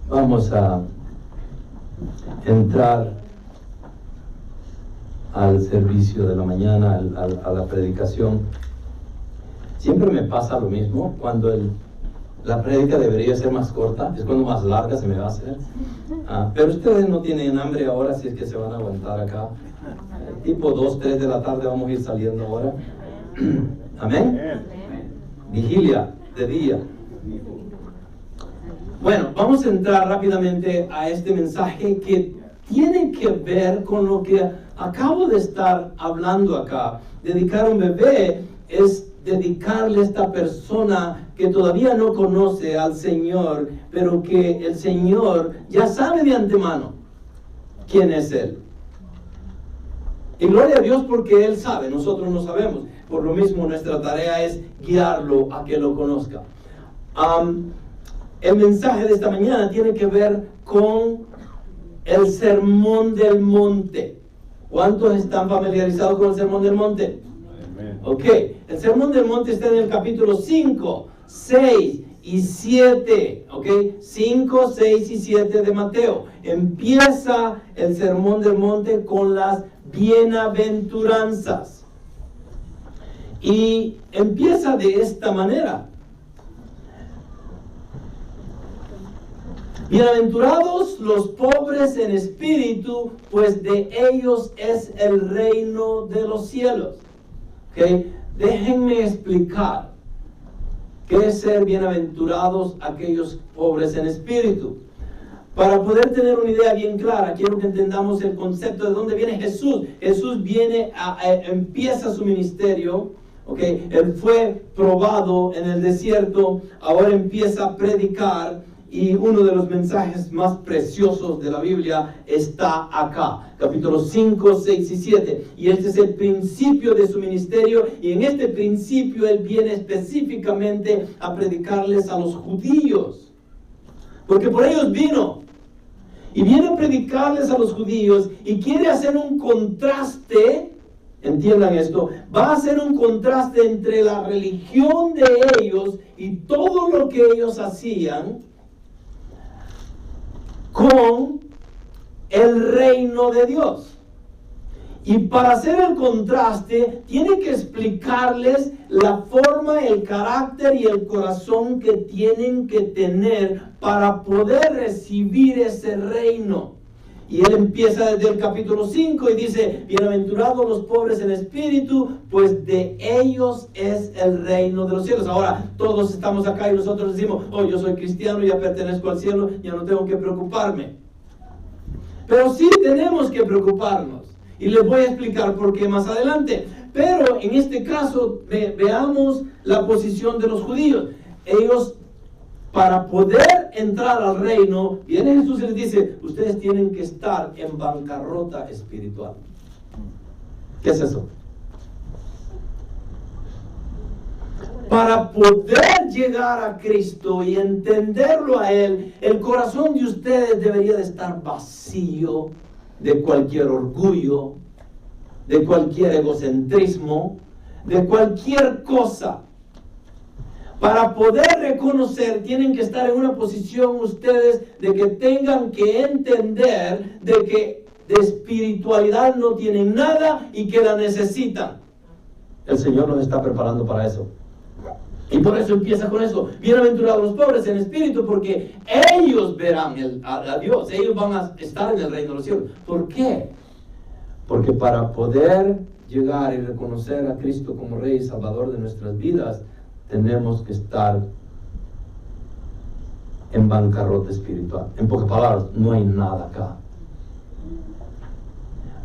Vamos a entrar al servicio de la mañana, a la predicación. Siempre me pasa lo mismo, cuando la prédica debería ser más corta, es cuando más larga se me va a hacer. Pero ustedes no tienen hambre ahora, si es que se van a aguantar acá. Tipo 2, 3 de la tarde vamos a ir saliendo ahora. Amén. Vigilia de día. Bueno, vamos a entrar rápidamente a este mensaje que tiene que ver con lo que acabo de estar hablando acá. Dedicar a un bebé es dedicarle a esta persona que todavía no conoce al Señor, pero que el Señor ya sabe de antemano quién es Él. Y gloria a Dios porque Él sabe, nosotros no sabemos. Por lo mismo nuestra tarea es guiarlo a que lo conozca. El mensaje de esta mañana tiene que ver con el Sermón del Monte. ¿Cuántos están familiarizados con el Sermón del Monte? Ok, el Sermón del Monte está en el capítulo 5, 6 y 7, ok, 5, 6 y 7 de Mateo. Empieza el Sermón del Monte con las bienaventuranzas. Y empieza de esta manera. Bienaventurados los pobres en espíritu, pues de ellos es el reino de los cielos. ¿Okay? Déjenme explicar qué es ser bienaventurados aquellos pobres en espíritu. Para poder tener una idea bien clara, quiero que entendamos el concepto de dónde viene Jesús. Jesús viene, empieza su ministerio. Okay. Él fue probado en el desierto, ahora empieza a predicar. Y uno de los mensajes más preciosos de la Biblia está acá, capítulos 5, 6 y 7. Y este es el principio de su ministerio. Y en este principio Él viene específicamente a predicarles a los judíos. Porque por ellos vino. Y viene a predicarles a los judíos y quiere hacer un contraste. Entiendan esto, va a hacer un contraste entre la religión de ellos y todo lo que ellos hacían con el reino de Dios. Y para hacer el contraste, tiene que explicarles la forma, el carácter y el corazón que tienen que tener para poder recibir ese reino. Y él empieza desde el capítulo 5 y dice, bienaventurados los pobres en espíritu, pues de ellos es el reino de los cielos. Ahora, todos estamos acá y nosotros decimos, oh, yo soy cristiano, ya pertenezco al cielo, ya no tengo que preocuparme. Pero sí tenemos que preocuparnos. Y les voy a explicar por qué más adelante. Pero en este caso, veamos la posición de los judíos. Ellos, para poder entrar al reino, viene Jesús y les dice, ustedes tienen que estar en bancarrota espiritual. ¿Qué es eso? Para poder llegar a Cristo y entenderlo a Él, el corazón de ustedes debería de estar vacío de cualquier orgullo, de cualquier egocentrismo, de cualquier cosa. Para poder reconocer, tienen que estar en una posición ustedes de que tengan que entender de que de espiritualidad no tienen nada y que la necesitan. El Señor nos está preparando para eso. Y por eso empieza con eso. Bienaventurados los pobres en espíritu, porque ellos verán a Dios. Ellos van a estar en el reino de los cielos. ¿Por qué? Porque para poder llegar y reconocer a Cristo como Rey y Salvador de nuestras vidas, tenemos que estar en bancarrota espiritual. En pocas palabras, no hay nada acá.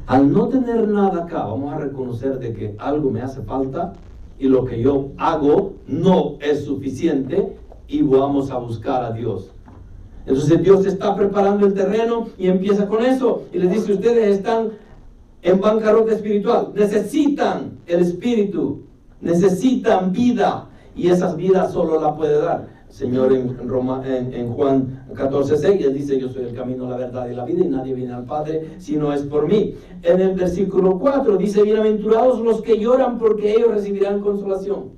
Al no tener nada acá, vamos a reconocer de que algo me hace falta y lo que yo hago no es suficiente y vamos a buscar a Dios. Entonces Dios está preparando el terreno y empieza con eso y les dice, ustedes están en bancarrota espiritual, necesitan el Espíritu, necesitan vida. Y esas vidas solo la puede dar. Señor en Juan 14:6, Él dice, yo soy el camino, la verdad y la vida, y nadie viene al Padre si no es por mí. En el versículo 4 dice, bienaventurados los que lloran, porque ellos recibirán consolación.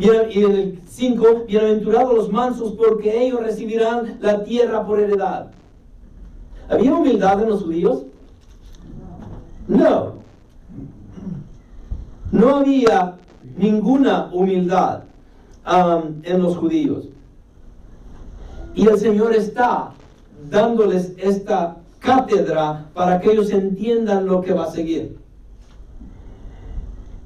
Y en el 5, bienaventurados los mansos, porque ellos recibirán la tierra por heredad. ¿Había humildad en los judíos? No. No había ninguna humildad en los judíos. Y el Señor está dándoles esta cátedra para que ellos entiendan lo que va a seguir.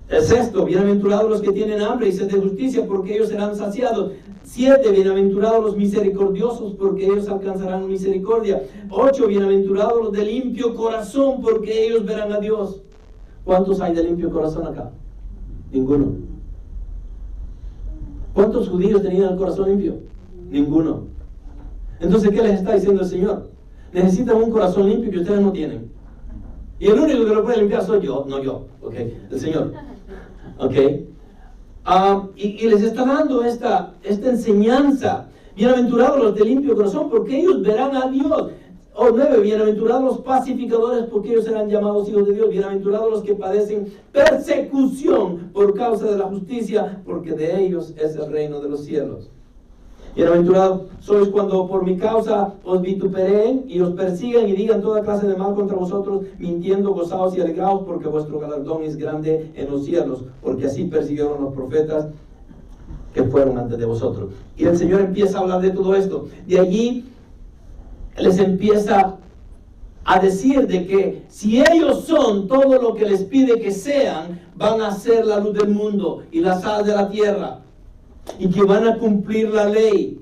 El 6, bienaventurados los que tienen hambre y sed de justicia, porque ellos serán saciados. 7, bienaventurados los misericordiosos, porque ellos alcanzarán misericordia. 8, bienaventurados los de limpio corazón, porque ellos verán a Dios. ¿Cuántos hay de limpio corazón acá? Ninguno. ¿Cuántos judíos tenían el corazón limpio? Ninguno. Entonces, ¿qué les está diciendo el Señor? Necesitan un corazón limpio que ustedes no tienen. Y el único que lo puede limpiar soy yo, no yo, ¿ok? El Señor. ¿Ok? Y les está dando esta enseñanza. Bienaventurados los de limpio corazón, porque ellos verán a Dios. 9, bienaventurados los pacificadores, porque ellos serán llamados hijos de Dios. Bienaventurados los que padecen persecución por causa de la justicia, porque de ellos es el reino de los cielos. Bienaventurados sois cuando por mi causa os vitupereen y os persigan y digan toda clase de mal contra vosotros, mintiendo, gozaos y alegraos, porque vuestro galardón es grande en los cielos, porque así persiguieron los profetas que fueron antes de vosotros. Y el Señor empieza a hablar de todo esto. De allí les empieza a decir de que si ellos son todo lo que les pide que sean, van a ser la luz del mundo y la sal de la tierra, y que van a cumplir la ley.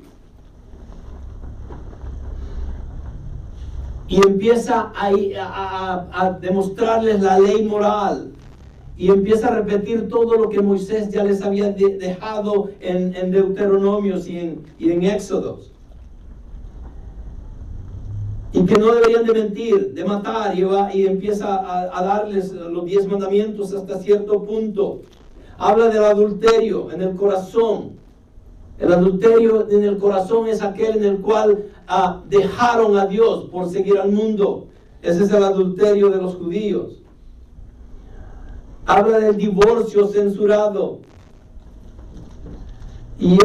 Y empieza a demostrarles la ley moral, y empieza a repetir todo lo que Moisés ya les había dejado en Deuteronomios y en Éxodos. Y que no deberían de mentir, de matar, y empieza a darles los 10 mandamientos hasta cierto punto. Habla del adulterio en el corazón. El adulterio en el corazón es aquel en el cual dejaron a Dios por seguir al mundo. Ese es el adulterio de los judíos. Habla del divorcio censurado. Y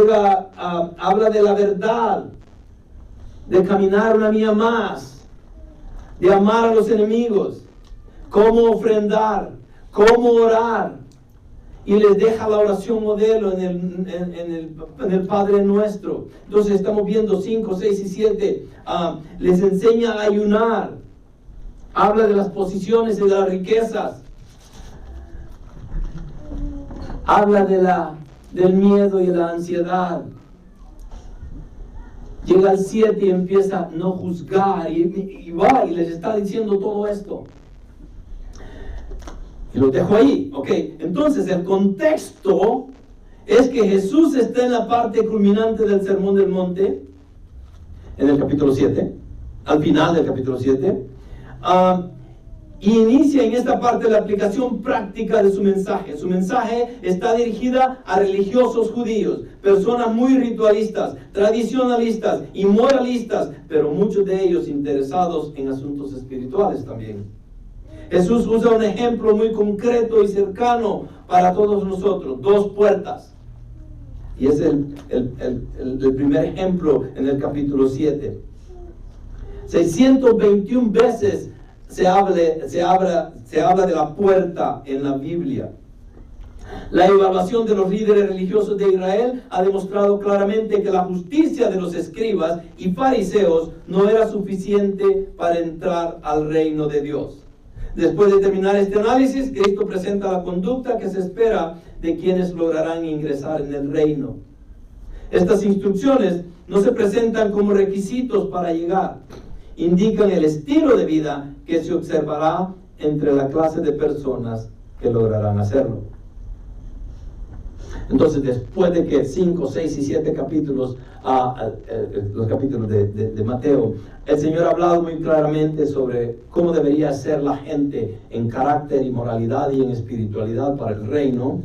habla de la verdad, de caminar una milla más, de amar a los enemigos, cómo ofrendar, cómo orar. Y les deja la oración modelo en el Padre Nuestro. Entonces estamos viendo 5, 6 y 7. Les enseña a ayunar. Habla de las posiciones y de las riquezas. Habla del miedo y de la ansiedad. Llega al 7 y empieza a no juzgar. Y va y les está diciendo todo esto. Y lo dejo ahí, ok. Entonces el contexto es que Jesús está en la parte culminante del Sermón del Monte, en el capítulo 7, al final del capítulo 7, y inicia en esta parte la aplicación práctica de su mensaje. Su mensaje está dirigida a religiosos judíos, personas muy ritualistas, tradicionalistas y moralistas, pero muchos de ellos interesados en asuntos espirituales también. Jesús usa un ejemplo muy concreto y cercano para todos nosotros: 2 puertas. Y es el primer ejemplo en el capítulo 7. 621 veces se habla de la puerta en la Biblia. La evaluación de los líderes religiosos de Israel ha demostrado claramente que la justicia de los escribas y fariseos no era suficiente para entrar al reino de Dios. Después de terminar este análisis, Cristo presenta la conducta que se espera de quienes lograrán ingresar en el reino. Estas instrucciones no se presentan como requisitos para llegar. Indican el estilo de vida que se observará entre la clase de personas que lograrán hacerlo. Entonces, después de que 5, 6 y 7 capítulos, los capítulos de Mateo, el Señor ha hablado muy claramente sobre cómo debería ser la gente en carácter y moralidad y en espiritualidad para el reino.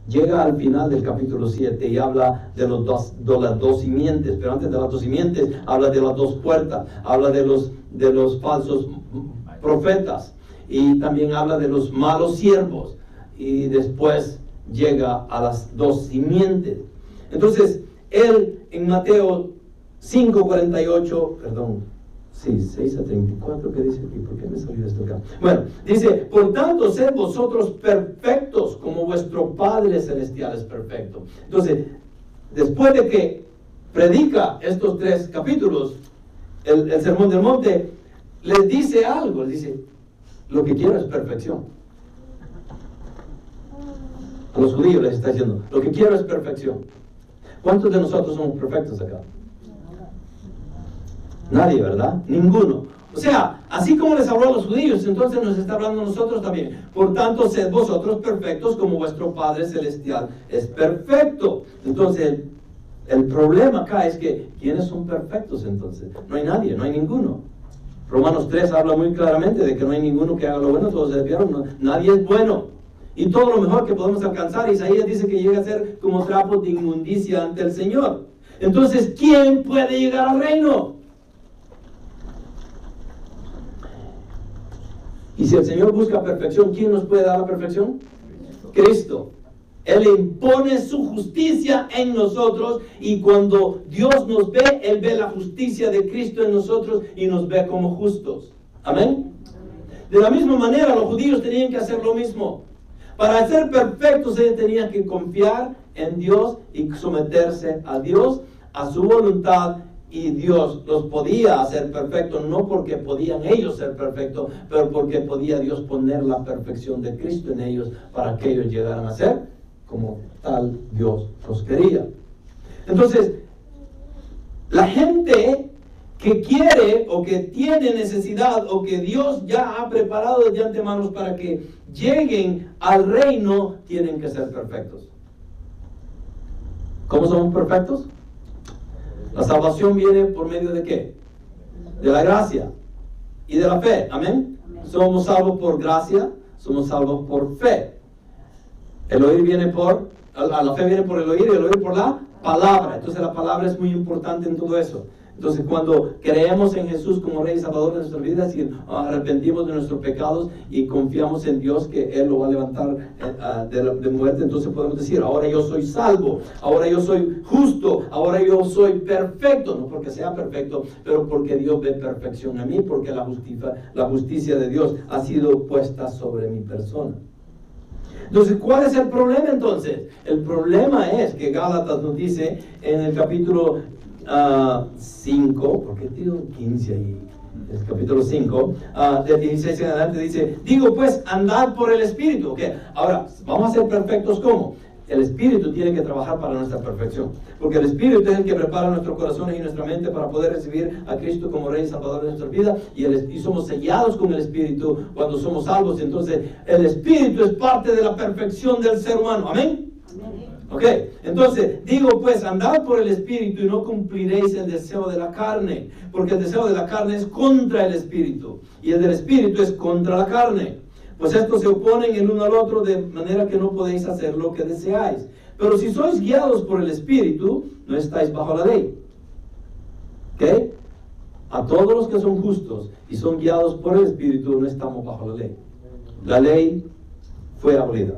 Llega al final del capítulo 7 y habla de las 2 simientes, pero antes de las 2 simientes habla de las 2 puertas, habla de los falsos profetas, y también habla de los malos siervos, y después llega a las 2 simientes. Entonces, él en Mateo 5:48, perdón, sí, 6:34, ¿qué dice aquí? ¿Por qué me salió esto acá? Bueno, dice, por tanto, sed vosotros perfectos como vuestro Padre Celestial es perfecto. Entonces, después de que predica estos 3 capítulos, el Sermón del Monte, les dice algo, les dice, lo que quiero es perfección. A los judíos les está diciendo, lo que quiero es perfección. ¿Cuántos de nosotros somos perfectos acá? Nadie, ¿verdad? Ninguno. O sea, así como les habló a los judíos, entonces nos está hablando a nosotros también. Por tanto, sed vosotros perfectos como vuestro Padre Celestial es perfecto. Entonces, el problema acá es que, ¿quiénes son perfectos entonces? No hay nadie, no hay ninguno. Romanos 3 habla muy claramente de que no hay ninguno que haga lo bueno, todos se desviaron, nadie es bueno. Y todo lo mejor que podemos alcanzar, Isaías dice que llega a ser como trapos de inmundicia ante el Señor. Entonces, ¿quién puede llegar al reino? Y si el Señor busca perfección, ¿quién nos puede dar la perfección? Cristo. Él impone su justicia en nosotros, y cuando Dios nos ve, Él ve la justicia de Cristo en nosotros y nos ve como justos. Amén. De la misma manera, los judíos tenían que hacer lo mismo. Para ser perfectos, ellos tenían que confiar en Dios y someterse a Dios, a su voluntad, y Dios los podía hacer perfectos, no porque podían ellos ser perfectos, pero porque podía Dios poner la perfección de Cristo en ellos para que ellos llegaran a ser como tal Dios los quería. Entonces, la gente que quiere o que tiene necesidad o que Dios ya ha preparado de antemano para que lleguen al reino, tienen que ser perfectos. ¿Cómo somos perfectos? La salvación viene por medio de ¿qué? De la gracia y de la fe. Amén. Somos salvos por gracia, somos salvos por fe. El oír viene por, la fe viene por el oír, y el oír por la palabra. Entonces la palabra es muy importante en todo eso. Entonces, cuando creemos en Jesús como Rey y Salvador de nuestras vidas y arrepentimos de nuestros pecados y confiamos en Dios que Él lo va a levantar de muerte, entonces podemos decir, ahora yo soy salvo, ahora yo soy justo, ahora yo soy perfecto. No porque sea perfecto, pero porque Dios ve perfección en mí, porque la justicia de Dios ha sido puesta sobre mi persona. Entonces, ¿cuál es el problema entonces? El problema es que Gálatas nos dice en el capítulo 5, ¿por qué digo 15 ahí? Es capítulo 5, de 16 en adelante dice, digo pues, andad por el Espíritu. Okay. Ahora, vamos a ser perfectos ¿cómo? El Espíritu tiene que trabajar para nuestra perfección, porque el Espíritu es el que prepara nuestros corazones y nuestra mente para poder recibir a Cristo como Rey y Salvador de nuestra vida, y somos sellados con el Espíritu cuando somos salvos. Entonces, el Espíritu es parte de la perfección del ser humano. Amén. Ok, entonces, digo pues, andad por el Espíritu y no cumpliréis el deseo de la carne, porque el deseo de la carne es contra el Espíritu, y el del Espíritu es contra la carne. Pues estos se oponen el uno al otro, de manera que no podéis hacer lo que deseáis. Pero si sois guiados por el Espíritu, no estáis bajo la ley. ¿Ok? A todos los que son justos y son guiados por el Espíritu, no estamos bajo la ley. La ley fue abolida.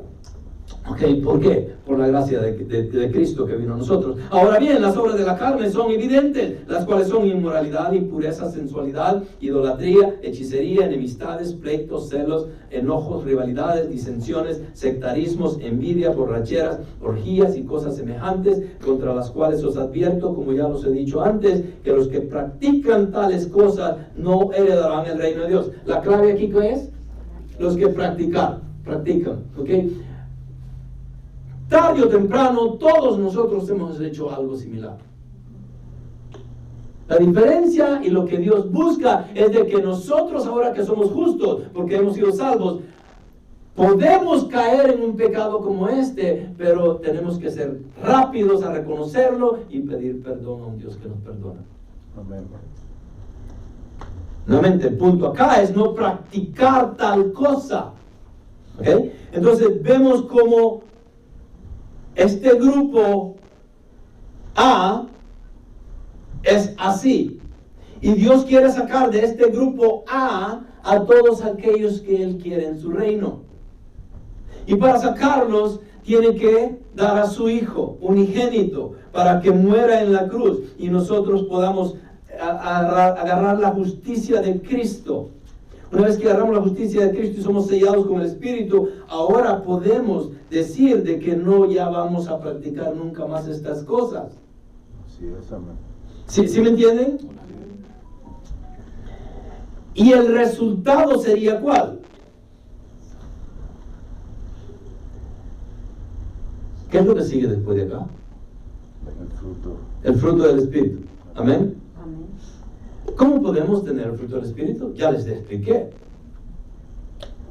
Ok, ¿por qué? Por la gracia de Cristo que vino a nosotros. Ahora bien, las obras de la carne son evidentes, las cuales son inmoralidad, impureza, sensualidad, idolatría, hechicería, enemistades, pleitos, celos, enojos, rivalidades, disensiones, sectarismos, envidia, borracheras, orgías y cosas semejantes, contra las cuales os advierto, como ya los he dicho antes, que los que practican tales cosas no heredarán el reino de Dios. La clave aquí, ¿qué es? Los que practican, ¿ok? Tarde o temprano, todos nosotros hemos hecho algo similar. La diferencia y lo que Dios busca es de que nosotros, ahora que somos justos, porque hemos sido salvos, podemos caer en un pecado como este, pero tenemos que ser rápidos a reconocerlo y pedir perdón a un Dios que nos perdona. Amén. Nuevamente, el punto acá es no practicar tal cosa. ¿Okay? Entonces vemos como este grupo A es así, y Dios quiere sacar de este grupo A todos aquellos que Él quiere en su reino, y para sacarlos tiene que dar a su Hijo unigénito para que muera en la cruz y nosotros podamos agarrar la justicia de Cristo. Una vez que agarramos la justicia de Cristo y somos sellados con el Espíritu, ahora podemos decir de que no ya vamos a practicar nunca más estas cosas. Así es, amén. ¿Sí me entienden? Y el resultado sería ¿cuál? ¿Qué es lo que sigue después de acá? El fruto. El fruto del Espíritu. Amén. Amén. ¿Cómo podemos tener el fruto del Espíritu? Ya les expliqué.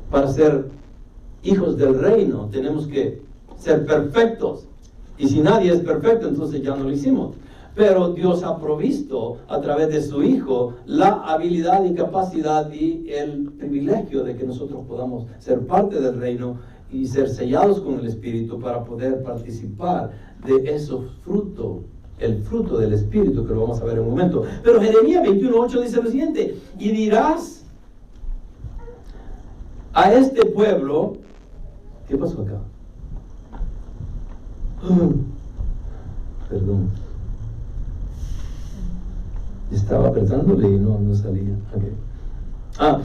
Para ser hijos del reino tenemos que ser perfectos. Y si nadie es perfecto, entonces ya no lo hicimos. Pero Dios ha provisto a través de su Hijo la habilidad y capacidad y el privilegio de que nosotros podamos ser parte del reino y ser sellados con el Espíritu para poder participar de esos frutos, el fruto del Espíritu, que lo vamos a ver en un momento. Pero Jeremías 21:8 dice lo siguiente: y dirás a este pueblo, ¿qué pasó acá? Perdón. Estaba apretándole y no salía. Okay.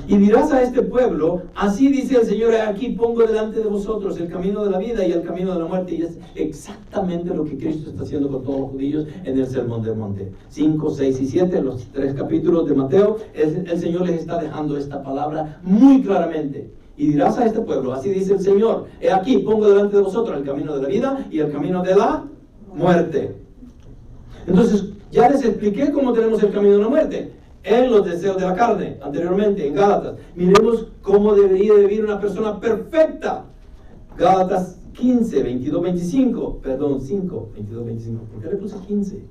Y dirás a este pueblo, así dice el Señor, aquí pongo delante de vosotros el camino de la vida y el camino de la muerte. Y es exactamente lo que Cristo está haciendo con todos los judíos en el Sermón del Monte. 5, 6 y 7, los 3 capítulos de Mateo, el Señor les está dejando esta palabra muy claramente. Y dirás a este pueblo, así dice el Señor, aquí pongo delante de vosotros el camino de la vida y el camino de la muerte. Entonces, ya les expliqué cómo tenemos el camino de la muerte. En los deseos de la carne, anteriormente, en Gálatas. Miremos cómo debería vivir una persona perfecta. Gálatas 15, 22, 25. Perdón, 5, 22, 25. ¿Por qué le puse 15?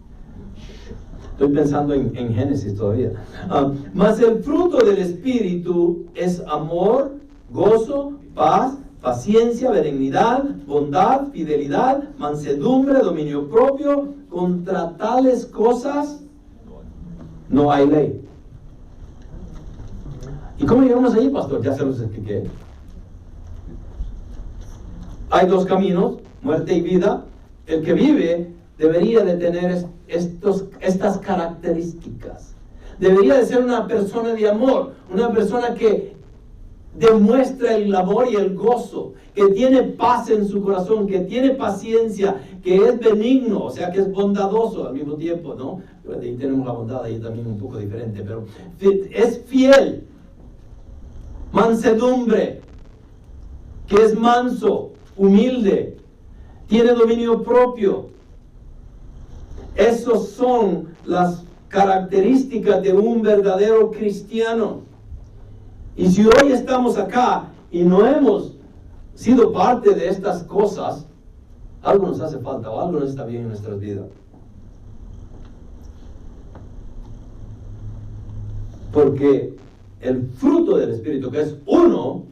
Estoy pensando en Génesis todavía. Mas el fruto del Espíritu es amor, gozo, paz, paciencia, benignidad, bondad, fidelidad, mansedumbre, dominio propio. Contra tales cosas no hay ley. ¿Y cómo llegamos allí, pastor? Ya se los expliqué. Hay dos caminos, muerte y vida. El que vive debería de tener estas características. Debería de ser una persona de amor, una persona que demuestra el amor y el gozo, que tiene paz en su corazón, que tiene paciencia, que es benigno, o sea, que es bondadoso al mismo tiempo, ¿no? Ahí tenemos la bondad ahí también un poco diferente, pero es fiel, mansedumbre, que es manso, humilde, tiene dominio propio. Esas son las características de un verdadero cristiano. Y si hoy estamos acá y no hemos sido parte de estas cosas, algo nos hace falta o algo no está bien en nuestras vidas. Porque el fruto del Espíritu, que es uno,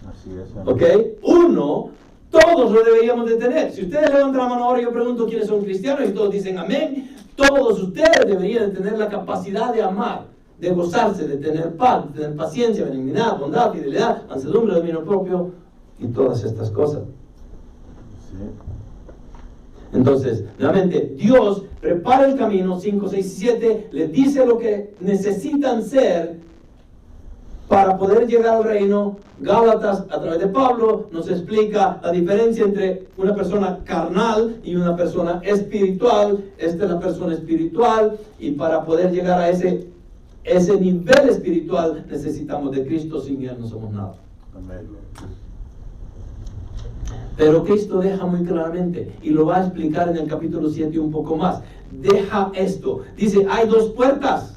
Así es, ¿ok? Uno, todos lo deberíamos de tener. Si ustedes levantan la mano ahora, yo pregunto quiénes son cristianos y todos dicen amén. Todos ustedes deberían de tener la capacidad de amar, de gozarse, de tener paz, de tener paciencia, benignidad, bondad, fidelidad, mansedumbre, dominio propio y todas estas cosas. Sí. Entonces, nuevamente, Dios prepara el camino, 5, 6 y 7, les dice lo que necesitan ser para poder llegar al reino. Gálatas, a través de Pablo, nos explica la diferencia entre una persona carnal y una persona espiritual. Esta es la persona espiritual, y para poder llegar a ese nivel espiritual necesitamos de Cristo. Sin Él no somos nada. Amén. Pero Cristo deja muy claramente, y lo va a explicar en el capítulo 7 un poco más. Deja esto. Dice, hay dos puertas.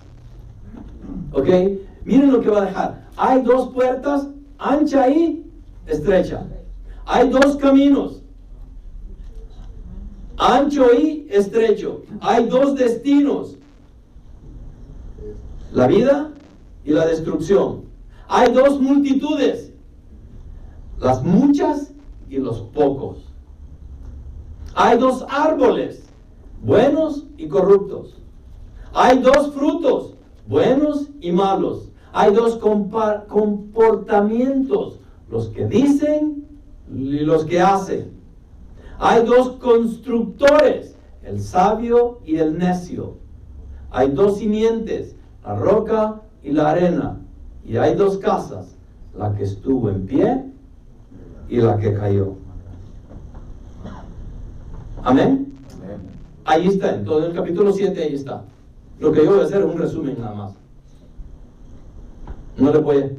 ¿Ok? Miren lo que va a dejar. Hay dos puertas, ancha y estrecha. Hay dos caminos, ancho y estrecho. Hay dos destinos, la vida y la destrucción. Hay dos multitudes, las muchas y los pocos. Hay dos árboles, buenos y corruptos. Hay dos frutos, buenos y malos. Hay dos comportamientos, los que dicen y los que hacen. Hay dos constructores, el sabio y el necio. Hay dos simientes, la roca y la arena. Y hay dos casas, la que estuvo en pie y la que cayó. Amén. Ahí está, en todo el capítulo 7 ahí está. Lo que yo voy a hacer es un resumen nada más. No le voy a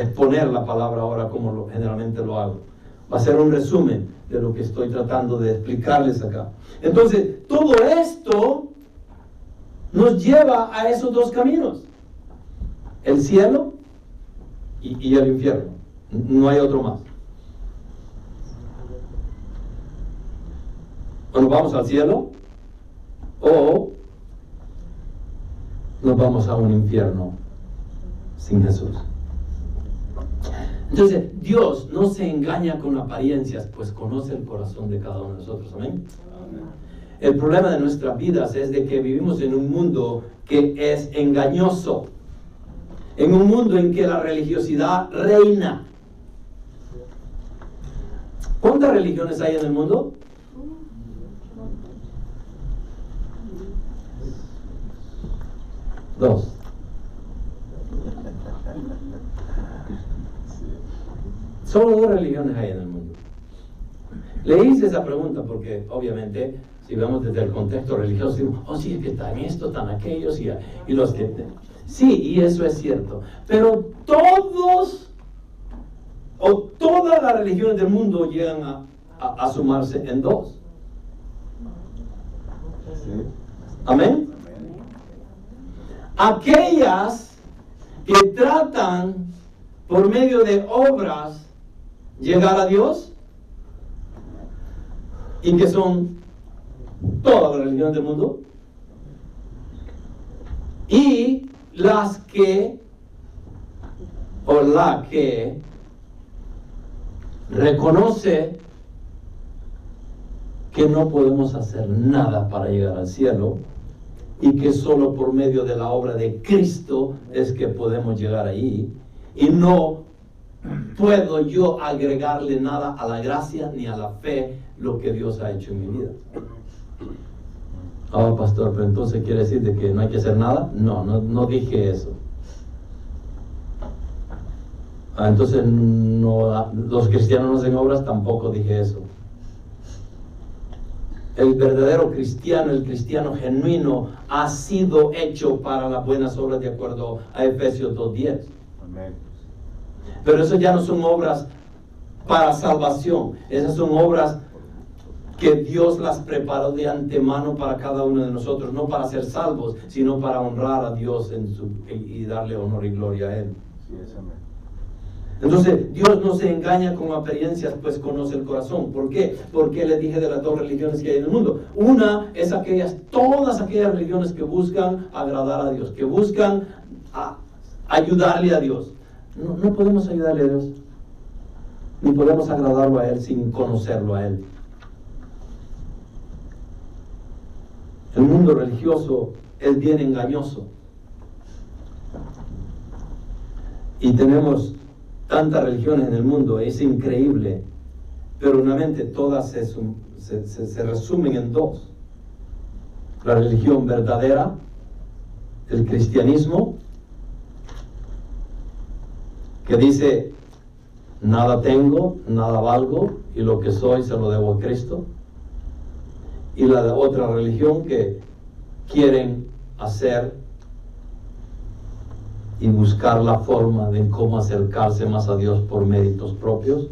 exponer la palabra ahora como generalmente lo hago. Va a ser un resumen de lo que estoy tratando de explicarles acá. Entonces, todo esto nos lleva a esos dos caminos. El cielo y el infierno. No hay otro más. O nos vamos al cielo o nos vamos a un infierno sin Jesús. Entonces, Dios no se engaña con apariencias, pues conoce el corazón de cada uno de nosotros. Amén. El problema de nuestras vidas es de que vivimos en un mundo que es engañoso, en un mundo en que la religiosidad reina. ¿Cuántas religiones hay en el mundo? Dos. Solo dos religiones hay en el mundo. Le hice esa pregunta porque obviamente si vemos desde el contexto religioso decimos, oh sí, es que están estos, están aquellos y los que... Sí, y eso es cierto, pero todas las religiones del mundo llegan a sumarse en dos. Amén. Aquellas que tratan por medio de obras llegar a Dios, y que son todas las religiones del mundo, y las que o la que reconoce que no podemos hacer nada para llegar al cielo y que solo por medio de la obra de Cristo es que podemos llegar ahí, y no puedo yo agregarle nada a la gracia ni a la fe lo que Dios ha hecho en mi vida. Ah, pastor, pero entonces quiere decir de que no hay que hacer nada. No dije eso. Entonces no, los cristianos no hacen obras, tampoco dije eso. El verdadero cristiano, el cristiano genuino, ha sido hecho para las buenas obras de acuerdo a Efesios 2:10. Amén. Pero eso ya no son obras para salvación. Esas son obras que Dios las preparó de antemano para cada uno de nosotros, no para ser salvos, sino para honrar a Dios y darle honor y gloria a Él. Sí, amén. Entonces, Dios no se engaña con apariencias, pues conoce el corazón. ¿Por qué? Porque les dije de las dos religiones que hay en el mundo. Una es todas aquellas religiones que buscan agradar a Dios, que buscan ayudarle a Dios. No podemos ayudarle a Dios, ni podemos agradarlo a Él sin conocerlo a Él. El mundo religioso es bien engañoso. Y tenemos tantas religiones en el mundo, es increíble. Pero nuevamente todas se resumen en dos. La religión verdadera, el cristianismo, que dice, nada tengo, nada valgo, y lo que soy se lo debo a Cristo. Y la de otra religión que quieren hacer y buscar la forma de cómo acercarse más a Dios por méritos propios.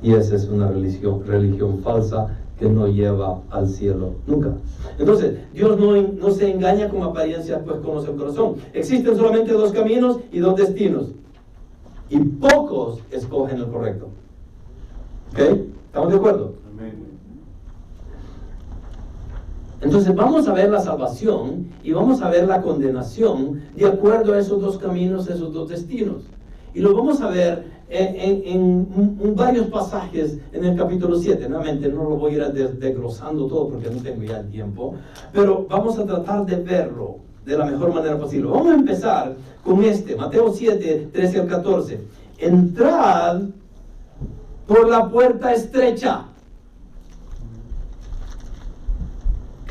Y esa es una religión falsa que no lleva al cielo nunca. Entonces, Dios no se engaña con apariencias, pues conoce el corazón. Existen solamente dos caminos y dos destinos. Y pocos escogen el correcto. ¿Ok? ¿Estamos de acuerdo? Amén. Entonces vamos a ver la salvación y vamos a ver la condenación de acuerdo a esos dos caminos, esos dos destinos. Y lo vamos a ver en varios pasajes en el capítulo 7. Nuevamente no lo voy a ir desglosando todo porque no tengo ya el tiempo, pero vamos a tratar de verlo de la mejor manera posible. Vamos a empezar con Mateo 7, 13 al 14. Entrad por la puerta estrecha,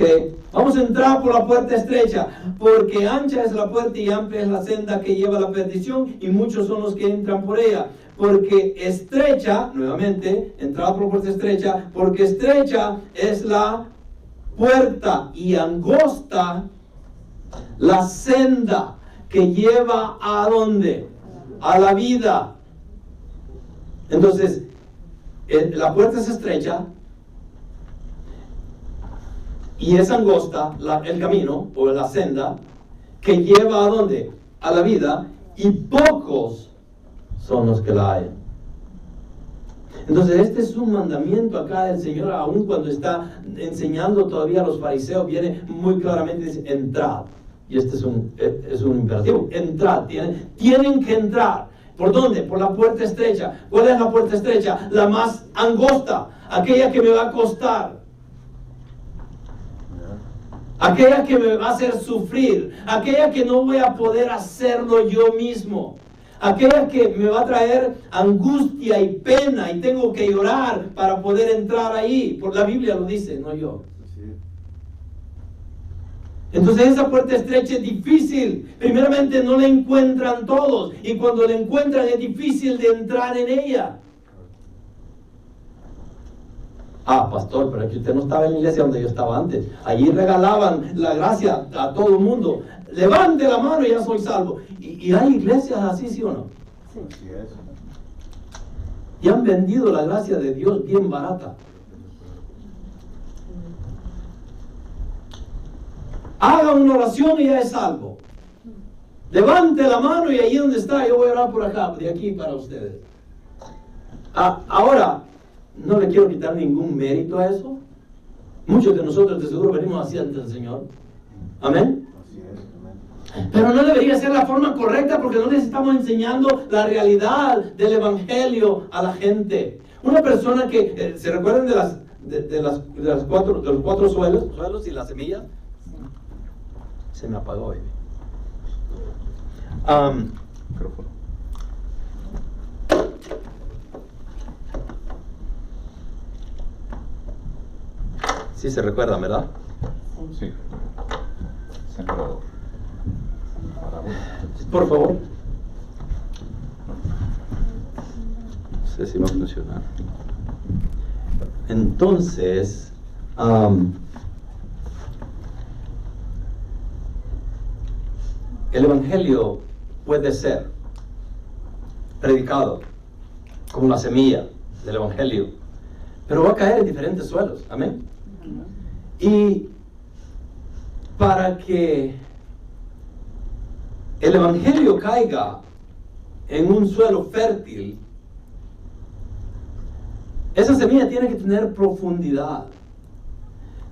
Que vamos a entrar por la puerta estrecha, porque ancha es la puerta y amplia es la senda que lleva a la perdición, y muchos son los que entran por ella. Porque estrecha, nuevamente, entrar por la puerta estrecha, porque estrecha es la puerta y angosta la senda que lleva a ¿dónde? A la vida. Entonces, la puerta es estrecha y es angosta el camino o la senda que lleva a ¿dónde? A la vida, y pocos son los que la hayan. Entonces este es un mandamiento acá del Señor, aún cuando está enseñando todavía a los fariseos, viene muy claramente, dice, entrad. Y este es un imperativo, entrad, tienen que entrar. ¿Por dónde? Por la puerta estrecha. ¿Cuál es la puerta estrecha? La más angosta, aquella que me va a costar. Aquella que me va a hacer sufrir, aquella que no voy a poder hacerlo yo mismo, aquella que me va a traer angustia y pena y tengo que llorar para poder entrar ahí. Por la Biblia lo dice, no yo. Entonces esa puerta estrecha es difícil. Primeramente no la encuentran todos, y cuando la encuentran es difícil de entrar en ella. Ah, pastor, pero aquí usted no estaba en la iglesia donde yo estaba antes. Allí regalaban la gracia a todo el mundo. Levante la mano y ya soy salvo. ¿Y hay iglesias así, sí o no? Sí. Así es. Y han vendido la gracia de Dios bien barata. Haga una oración y ya es salvo. Levante la mano y ahí donde está, yo voy a orar por acá, de aquí para ustedes. Ahora, no le quiero quitar ningún mérito a eso. Muchos de nosotros de seguro venimos así ante el Señor. Amén. Así es, amén. Pero no debería ser la forma correcta, porque no les estamos enseñando la realidad del evangelio a la gente. Una persona que, ¿se recuerdan de los cuatro suelos y las semillas? Se me apagó, baby. Micrófono. Sí se recuerda, ¿verdad? Sí. Sembrador. Por favor. No sé si va a funcionar. Entonces, el evangelio puede ser predicado como la semilla del evangelio, pero va a caer en diferentes suelos. Amén. Y para que el evangelio caiga en un suelo fértil, esa semilla tiene que tener profundidad,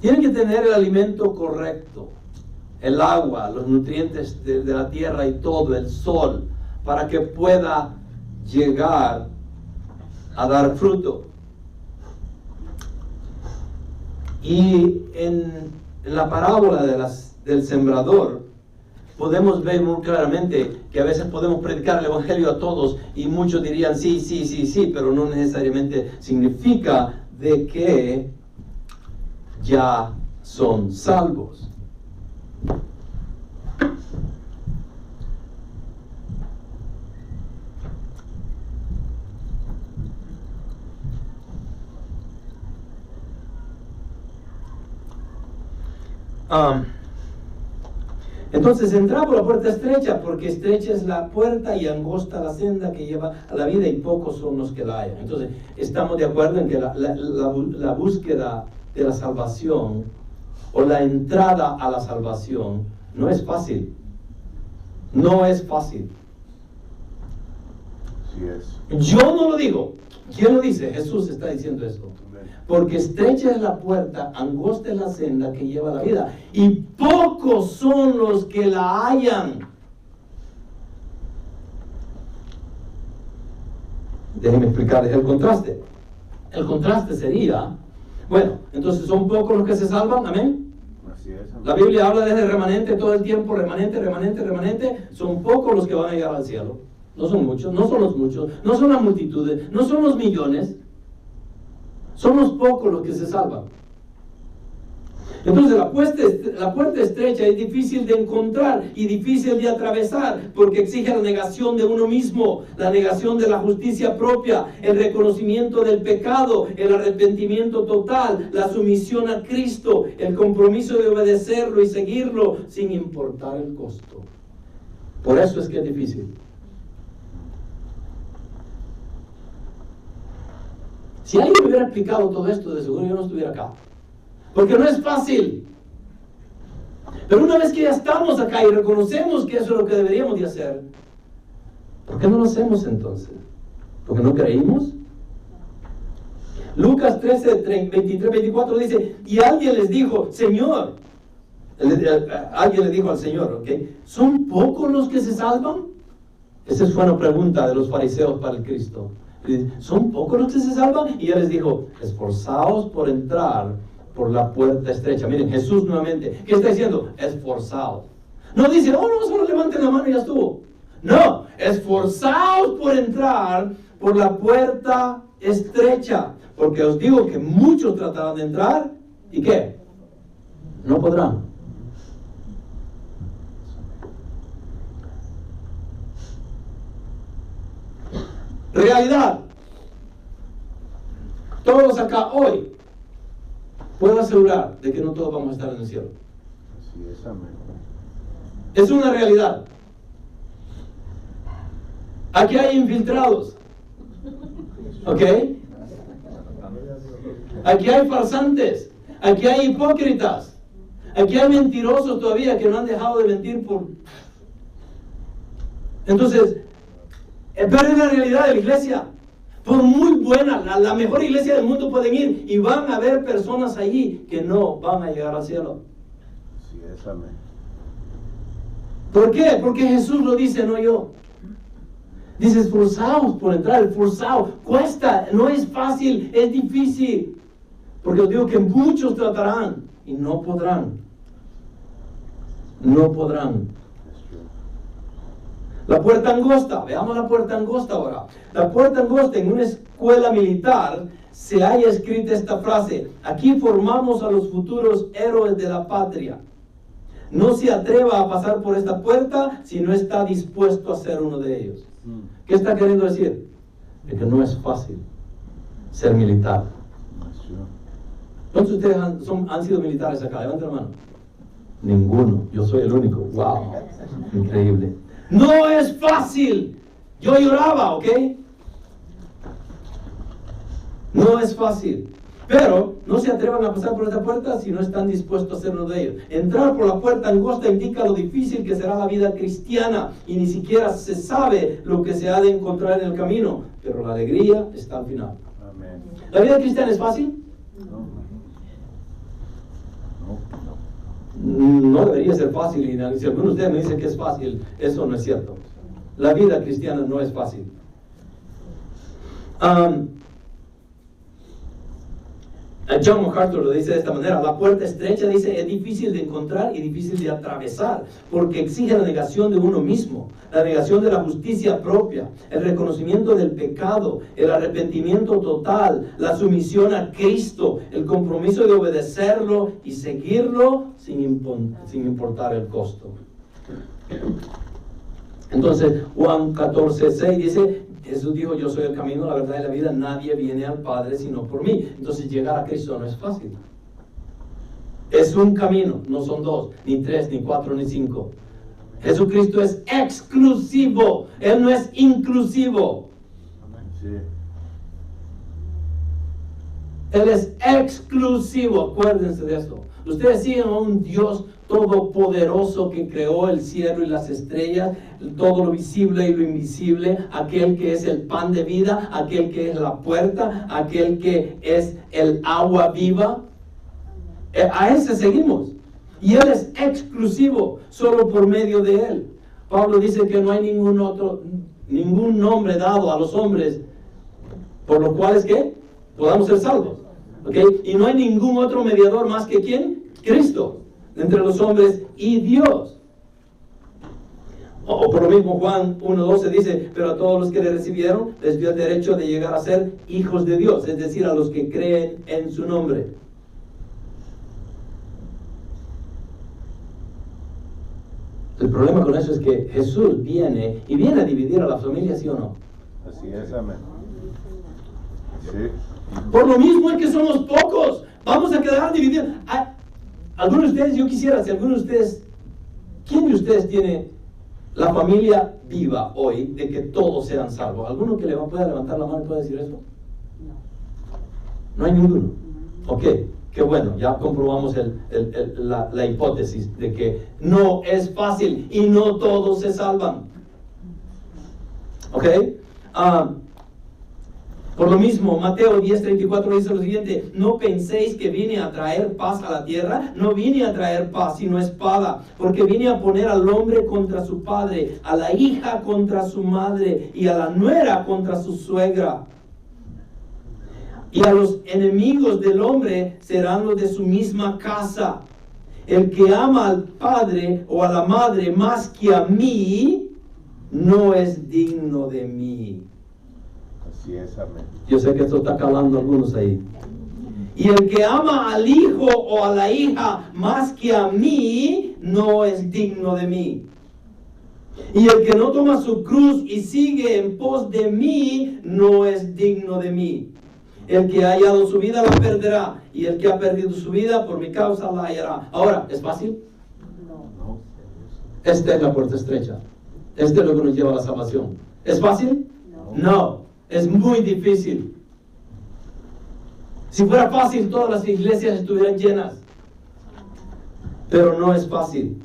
tiene que tener el alimento correcto, el agua, los nutrientes de la tierra y todo, el sol, para que pueda llegar a dar fruto. Y en la parábola del sembrador podemos ver muy claramente que a veces podemos predicar el evangelio a todos y muchos dirían sí, pero no necesariamente significa de que ya son salvos. Entonces entra por la puerta estrecha, porque estrecha es la puerta y angosta la senda que lleva a la vida, y pocos son los que la hallan. Entonces estamos de acuerdo en que la búsqueda de la salvación o la entrada a la salvación no es fácil. No es fácil. Así es. Yo no lo digo. ¿Quién lo dice? Jesús está diciendo esto. Porque estrecha es la puerta, angosta es la senda que lleva a la vida, y pocos son los que la hallan. Déjenme explicarles el contraste. El contraste sería, bueno, entonces son pocos los que se salvan, amén. Así es, amén. La Biblia habla desde remanente todo el tiempo, remanente. Son pocos los que van a llegar al cielo. No son muchos, no son los muchos, no son las multitudes, no son los millones. Son los pocos los que se salvan. Entonces la puerta estrecha es difícil de encontrar y difícil de atravesar porque exige la negación de uno mismo, la negación de la justicia propia, el reconocimiento del pecado, el arrepentimiento total, la sumisión a Cristo, el compromiso de obedecerlo y seguirlo sin importar el costo. Por eso es que es difícil. Si alguien me hubiera explicado todo esto, de seguro yo no estuviera acá. Porque no es fácil. Pero una vez que ya estamos acá y reconocemos que eso es lo que deberíamos de hacer, ¿por qué no lo hacemos entonces? ¿Porque no creímos? Lucas 13, 23, 24 dice, y alguien les dijo, Señor, alguien le dijo al Señor, ¿ok? ¿Son pocos los que se salvan? Esa fue una pregunta de los fariseos para el Cristo. ¿Son pocos los que se salvan? Y él les dijo, esforzaos por entrar por la puerta estrecha. Miren, Jesús nuevamente, ¿qué está diciendo? Esforzaos. No dice, oh no, solo levanten la mano y ya estuvo. No, esforzaos por entrar por la puerta estrecha. Porque os digo que muchos tratarán de entrar, ¿y qué? No podrán. Realidad. Todos acá hoy, puedo asegurar de que no todos vamos a estar en el cielo. Así es, amén. Es una realidad. Aquí hay infiltrados. ¿Ok? Aquí hay farsantes. Aquí hay hipócritas. Aquí hay mentirosos todavía que no han dejado de mentir por... Entonces, pero es la realidad de la iglesia. Por muy buena, la mejor iglesia del mundo pueden ir y van a haber personas allí que no van a llegar al cielo. Así es, amén. ¿Por qué? Porque Jesús lo dice, no yo. Dice, esforzaos por entrar, esforzaos. Cuesta, no es fácil, es difícil. Porque os digo que muchos tratarán y no podrán. No podrán. La puerta angosta, veamos la puerta angosta ahora. La puerta angosta, en una escuela militar se haya escrita esta frase: aquí formamos a los futuros héroes de la patria. No se atreva a pasar por esta puerta si no está dispuesto a ser uno de ellos. ¿Qué está queriendo decir? De que no es fácil ser militar. ¿Cuántos de ustedes han sido militares acá? Levanten la mano. Ninguno, yo soy el único. Wow, increíble. No es fácil. Yo lloraba, ¿ok? No es fácil. Pero no se atrevan a pasar por esta puerta si no están dispuestos a ser uno de ellos. Entrar por la puerta angosta indica lo difícil que será la vida cristiana y ni siquiera se sabe lo que se ha de encontrar en el camino. Pero la alegría está al final. Amén. ¿La vida cristiana es fácil? No debería ser fácil, y si alguno de ustedes me dice que es fácil, eso no es cierto. La vida cristiana no es fácil. John MacArthur lo dice de esta manera: la puerta estrecha, dice, es difícil de encontrar y difícil de atravesar, porque exige la negación de uno mismo, la negación de la justicia propia, el reconocimiento del pecado, el arrepentimiento total, la sumisión a Cristo, el compromiso de obedecerlo y seguirlo sin importar el costo. Entonces, Juan 14:6 dice: Jesús dijo, yo soy el camino, la verdad y la vida, nadie viene al Padre sino por mí. Entonces llegar a Cristo no es fácil. Es un camino, no son dos, ni tres, ni cuatro, ni cinco. Jesucristo es exclusivo, Él no es inclusivo. Sí. Él es exclusivo, acuérdense de esto. Ustedes siguen a un Dios todopoderoso que creó el cielo y las estrellas, todo lo visible y lo invisible, aquel que es el pan de vida, aquel que es la puerta, aquel que es el agua viva. A ese seguimos. Y Él es exclusivo, solo por medio de Él. Pablo dice que no hay ningún nombre dado a los hombres por los cuales que podamos ser salvos. ¿Okay? Y no hay ningún otro mediador más que ¿quién? Cristo, entre los hombres y Dios. O por lo mismo Juan 1:12 dice: pero a todos los que le recibieron les dio el derecho de llegar a ser hijos de Dios, es decir, a los que creen en su nombre. El problema con eso es que Jesús viene y viene a dividir a la familia, ¿sí o no? Así es, amén. Sí. Por lo mismo es que somos pocos. Vamos a quedar divididos. Algunos de ustedes, yo quisiera, si alguno de ustedes, ¿quién de ustedes tiene la familia viva hoy de que todos sean salvos? ¿Alguno que pueda levantar la mano y pueda decir eso? No hay ninguno. Ok, qué bueno, ya comprobamos la hipótesis de que no es fácil y no todos se salvan. Ok, por lo mismo, Mateo 10:34 dice lo siguiente: no penséis que vine a traer paz a la tierra. No vine a traer paz, sino espada, porque vine a poner al hombre contra su padre, a la hija contra su madre, y a la nuera contra su suegra. Y a los enemigos del hombre serán los de su misma casa. El que ama al padre o a la madre más que a mí, no es digno de mí. Así es, amén. Yo sé que esto está calando a algunos ahí. Y el que ama al hijo o a la hija más que a mí, no es digno de mí. Y el que no toma su cruz y sigue en pos de mí, no es digno de mí. El que ha hallado su vida la perderá, y el que ha perdido su vida por mi causa la hallará. Ahora, ¿es fácil? No. Esta es la puerta estrecha. Este es lo que nos lleva a la salvación. ¿Es fácil? No, es muy difícil. Si fuera fácil, todas las iglesias estuvieran llenas. Pero no es fácil.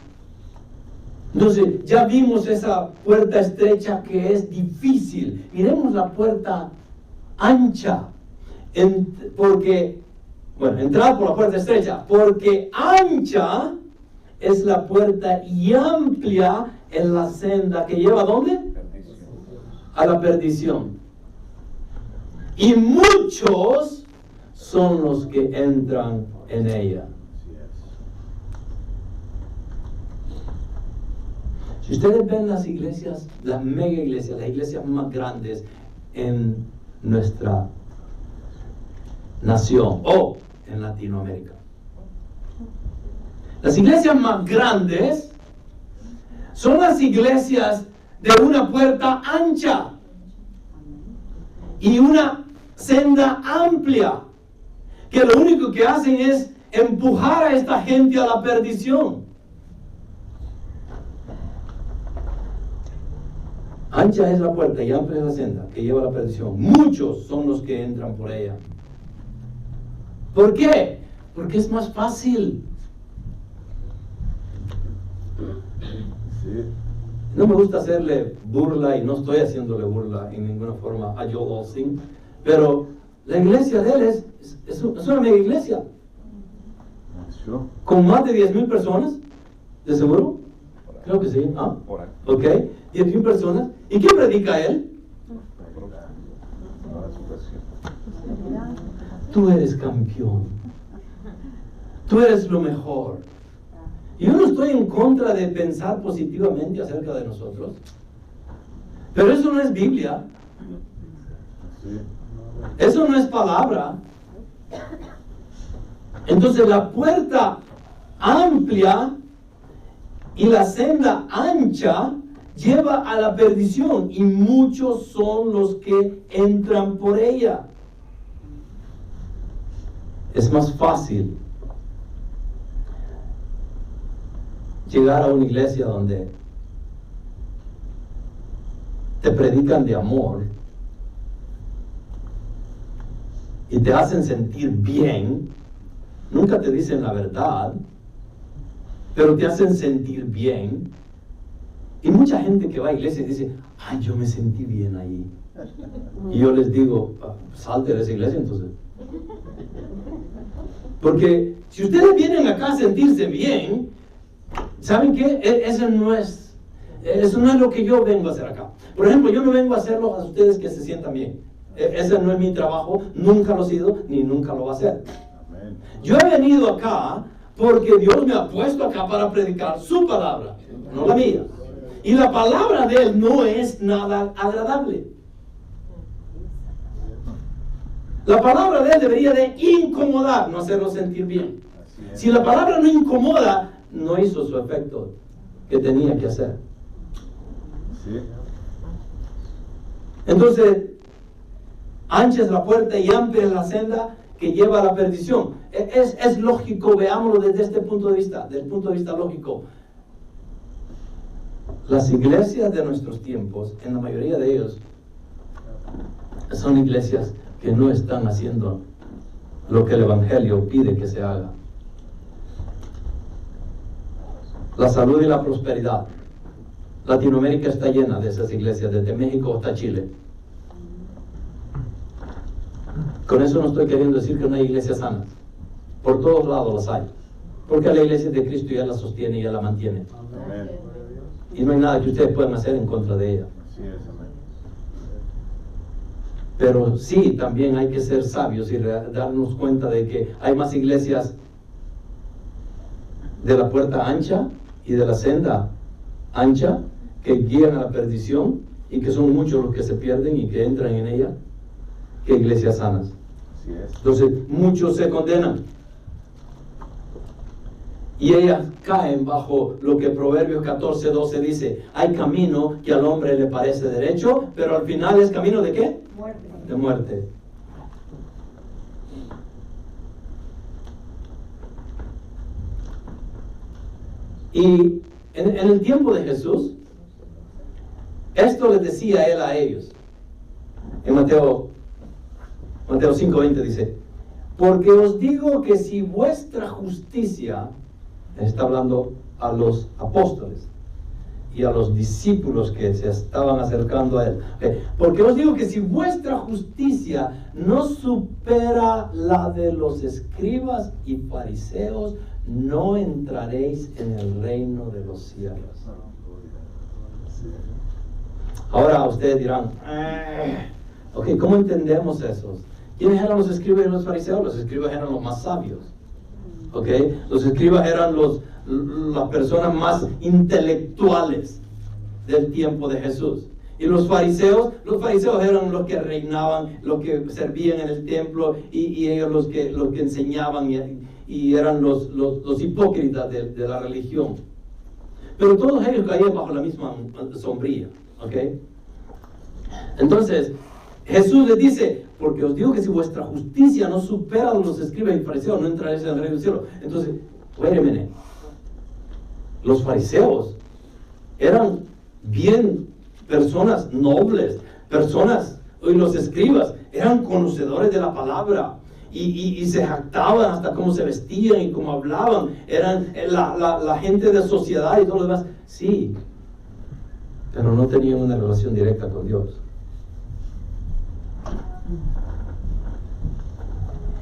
Entonces, ya vimos esa puerta estrecha que es difícil. Miremos la puerta ancha. Entrar por la puerta estrecha, porque ancha es la puerta y amplia es la senda que lleva ¿a dónde? A la perdición. Y muchos son los que entran en ella. Si ustedes ven las iglesias, las mega iglesias, las iglesias más grandes en nuestra nación o en Latinoamérica, las iglesias más grandes son las iglesias de una puerta ancha y una senda amplia, que lo único que hacen es empujar a esta gente a la perdición. Ancha es la puerta y amplia es la senda que lleva a la perdición. Muchos son los que entran por ella. ¿Por qué? Porque es más fácil. Sí. No me gusta hacerle burla, y no estoy haciéndole burla en ninguna forma a Joel Osteen, pero la iglesia de él es una mega iglesia. Con más de 10,000 personas, ¿de seguro? Creo que sí. ¿Ah? Ok, 10,000 personas. ¿Y qué predica él? Tú eres campeón. Tú eres lo mejor. Y yo no estoy en contra de pensar positivamente acerca de nosotros. Pero eso no es Biblia. Eso no es palabra. Entonces la puerta amplia y la senda ancha lleva a la perdición, y muchos son los que entran por ella. Es más fácil llegar a una iglesia donde te predican de amor y te hacen sentir bien. Nunca te dicen la verdad, pero te hacen sentir bien. Y mucha gente que va a iglesia dice: ay, yo me sentí bien ahí. Y yo les digo: salte de esa iglesia entonces. Porque si ustedes vienen acá a sentirse bien, ¿saben qué? Eso no es lo que yo vengo a hacer acá. Por ejemplo, yo no vengo a hacerlo a ustedes que se sientan bien. Ese no es mi trabajo, nunca lo ha sido, ni nunca lo va a ser. Yo he venido acá porque Dios me ha puesto acá para predicar su palabra, no la mía. Y la palabra de Él no es nada agradable. La palabra de Él debería de incomodar, no hacerlo sentir bien. Si la palabra no incomoda, no hizo su efecto. que tenía que hacer. Sí. Entonces, ancha es la puerta y amplia es la senda que lleva a la perdición. Es lógico, veámoslo desde este punto de vista, del punto de vista lógico. Las iglesias de nuestros tiempos, en la mayoría de ellos, son iglesias que no están haciendo lo que el Evangelio pide que se haga. La salud y la prosperidad. Latinoamérica está llena de esas iglesias, desde México hasta Chile. Con eso no estoy queriendo decir que no hay iglesias sanas. Por todos lados las hay. Porque la iglesia de Cristo ya la sostiene y ya la mantiene. Amén. Y no hay nada que ustedes puedan hacer en contra de ella. Así es, amén. Pero sí, también hay que ser sabios y darnos cuenta de que hay más iglesias de la puerta ancha y de la senda ancha que guían a la perdición, y que son muchos los que se pierden y que entran en ella, que iglesias sanas. Así es. Entonces, muchos se condenan. Y ellas caen bajo lo que Proverbios 14:12 dice: hay camino que al hombre le parece derecho, pero al final es camino ¿de qué? Muerte. De muerte. Y en el tiempo de Jesús, esto les decía él a ellos. En Mateo 5:20 dice: porque os digo que si vuestra justicia, está hablando a los apóstoles y a los discípulos que se estaban acercando a él, porque os digo que si vuestra justicia no supera la de los escribas y fariseos, no entraréis en el reino de los cielos. Ahora ustedes dirán, ok, ¿cómo entendemos eso? ¿Quiénes eran los escribas y los fariseos? Los escribas eran los más sabios. ¿Ok? Los escribas eran las personas más intelectuales del tiempo de Jesús. Y los fariseos eran los que reinaban, los que servían en el templo, y ellos los que enseñaban, y eran los hipócritas de la religión. Pero todos ellos caían bajo la misma sombrilla. ¿Ok? Entonces, Jesús les dice: porque os digo que si vuestra justicia no supera a los escribas y fariseos, no entraréis en el reino del cielo. Entonces, wait a minute. Los fariseos eran bien personas nobles, y los escribas eran conocedores de la palabra, y se jactaban hasta cómo se vestían y cómo hablaban. Eran la gente de sociedad y todo lo demás. Sí, pero no tenían una relación directa con Dios.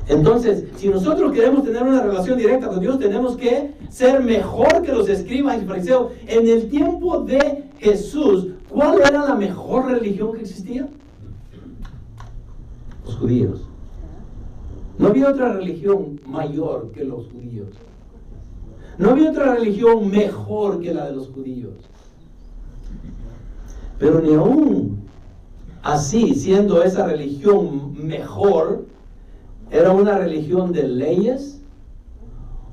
Entonces, si nosotros queremos tener una relación directa con Dios, tenemos que ser mejor que los escribas y fariseos. En el tiempo de Jesús, ¿cuál era la mejor religión que existía? Los judíos. No había otra religión mayor que los judíos. No había otra religión mejor que la de los judíos. Pero ni aún así, siendo esa religión mejor, era una religión de leyes,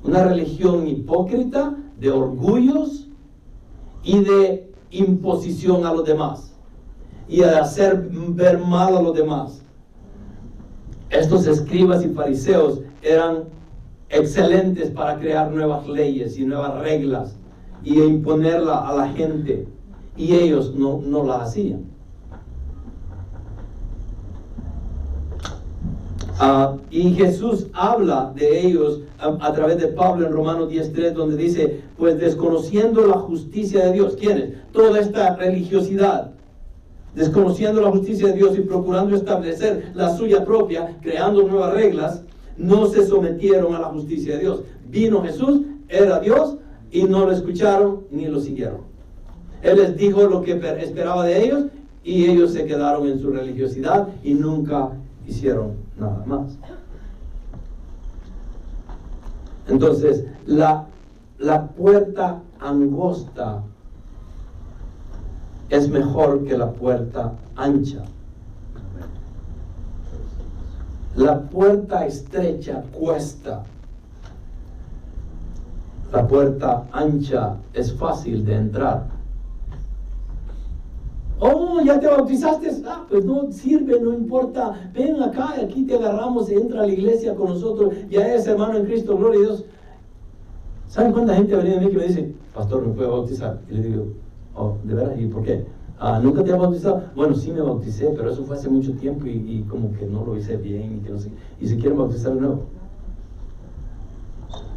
una religión hipócrita, de orgullos y de imposición a los demás, y de hacer ver mal a los demás. Estos escribas y fariseos eran excelentes para crear nuevas leyes y nuevas reglas y imponerlas a la gente, y ellos no las hacían. Y Jesús habla de ellos a través de Pablo en Romanos 10:3, donde dice: pues desconociendo la justicia de Dios. ¿Quiénes? Toda esta religiosidad, desconociendo la justicia de Dios y procurando establecer la suya propia, creando nuevas reglas, no se sometieron a la justicia de Dios. Vino Jesús, era Dios, y no lo escucharon ni lo siguieron. Él les dijo lo que esperaba de ellos, y ellos se quedaron en su religiosidad y nunca hicieron nada más. Entonces, la puerta angosta es mejor que la puerta ancha. La puerta estrecha cuesta. La puerta ancha es fácil de entrar. Oh, ¿ya te bautizaste? Ah, pues no sirve, no importa. Ven acá, aquí te agarramos, entra a la iglesia con nosotros. Ya eres hermano en Cristo, gloria a Dios. ¿Saben cuánta gente ha venido a mí que me dice, pastor, ¿me puedo bautizar? Y le digo, oh, ¿de veras? ¿Y por qué? ¿Nunca te has bautizado? Bueno, sí me bauticé, pero eso fue hace mucho tiempo y como que no lo hice bien y que no sé. Y si quieren bautizar de nuevo.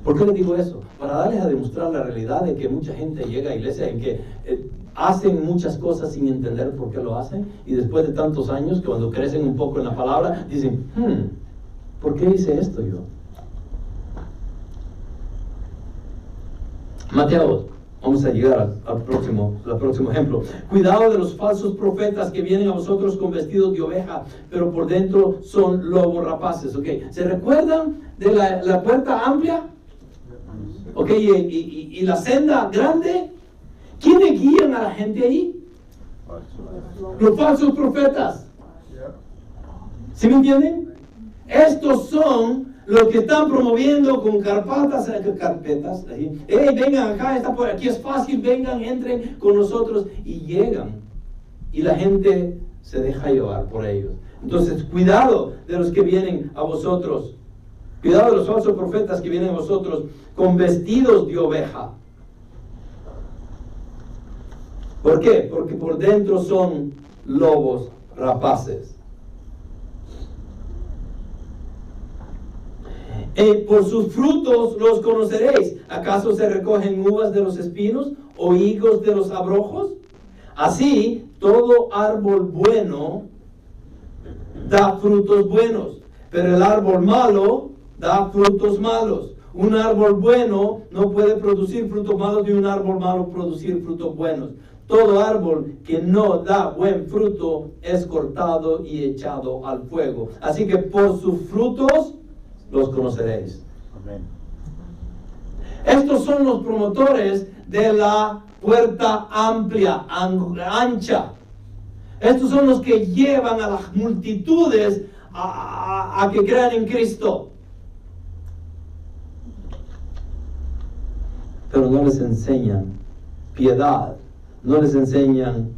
¿Por qué les digo eso? Para darles a demostrar la realidad de que mucha gente llega a iglesia en que hacen muchas cosas sin entender por qué lo hacen, y después de tantos años, cuando crecen un poco en la palabra, dicen, ¿por qué hice esto yo? Mateo, vamos a llegar al próximo ejemplo. Cuidado de los falsos profetas que vienen a vosotros con vestidos de oveja, pero por dentro son lobos rapaces. ¿Okay? ¿Se recuerdan de la puerta amplia? ¿Okay? Y la senda grande. ¿Quiénes guían a la gente ahí? Los falsos profetas. ¿Sí me entienden? Estos son los que están promoviendo con carpetas, así. Vengan acá, está por aquí, es fácil, vengan, entren con nosotros, y llegan. Y la gente se deja llevar por ellos. Entonces, cuidado de los que vienen a vosotros. Cuidado de los falsos profetas que vienen a vosotros con vestidos de oveja. ¿Por qué? Porque por dentro son lobos rapaces. Por sus frutos los conoceréis. ¿Acaso se recogen uvas de los espinos o higos de los abrojos? Así, todo árbol bueno da frutos buenos, pero el árbol malo da frutos malos. Un árbol bueno no puede producir frutos malos, ni un árbol malo producir frutos buenos. Todo árbol que no da buen fruto es cortado y echado al fuego. Así que por sus frutos los conoceréis. Amén. Estos son los promotores de la puerta amplia, ancha. Estos son los que llevan a las multitudes a que crean en Cristo. Pero no les enseñan piedad, no les enseñan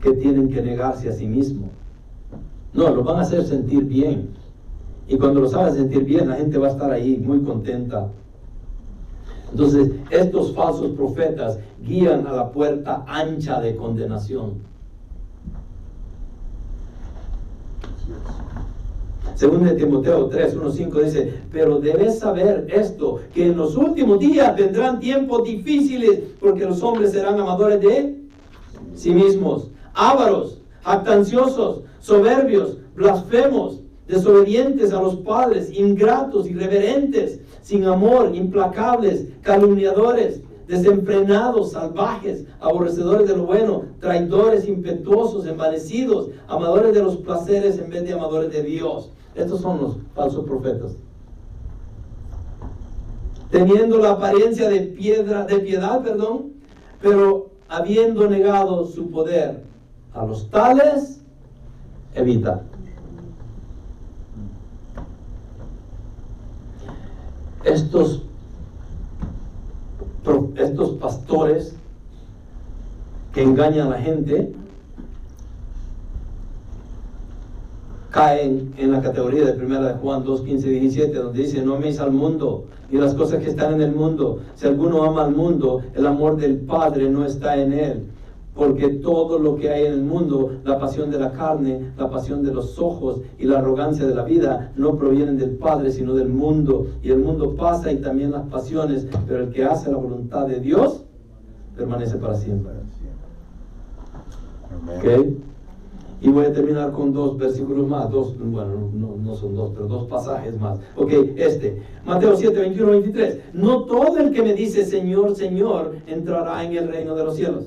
que tienen que negarse a sí mismos. No, los van a hacer sentir bien. Y cuando los hagan sentir bien, la gente va a estar ahí muy contenta. Entonces, estos falsos profetas guían a la puerta ancha de condenación. Según de Timoteo 3, 1, 5 dice, pero debes saber esto, que en los últimos días vendrán tiempos difíciles, porque los hombres serán amadores de sí mismos, ávaros, jactanciosos, soberbios, blasfemos, desobedientes a los padres, ingratos, irreverentes, sin amor, implacables, calumniadores, desenfrenados, salvajes, aborrecedores de lo bueno, traidores, impetuosos, envanecidos, amadores de los placeres en vez de amadores de Dios. Estos son los falsos profetas. Teniendo la apariencia de piedad, pero habiendo negado su poder, a los tales evita. Estos pastores que engañan a la gente caen en la categoría de 1 de Juan 2, 15 y 17, donde dice, no améis al mundo y las cosas que están en el mundo. Si alguno ama al mundo, el amor del Padre no está en él. Porque todo lo que hay en el mundo, la pasión de la carne, la pasión de los ojos y la arrogancia de la vida, no provienen del Padre, sino del mundo. Y el mundo pasa y también las pasiones, pero el que hace la voluntad de Dios, permanece para siempre. ¿Ok? Y voy a terminar con 2 versículos más, no son 2, pero 2 pasajes más. Ok, Mateo 7, 21, 23. No todo el que me dice Señor, Señor, entrará en el reino de los cielos,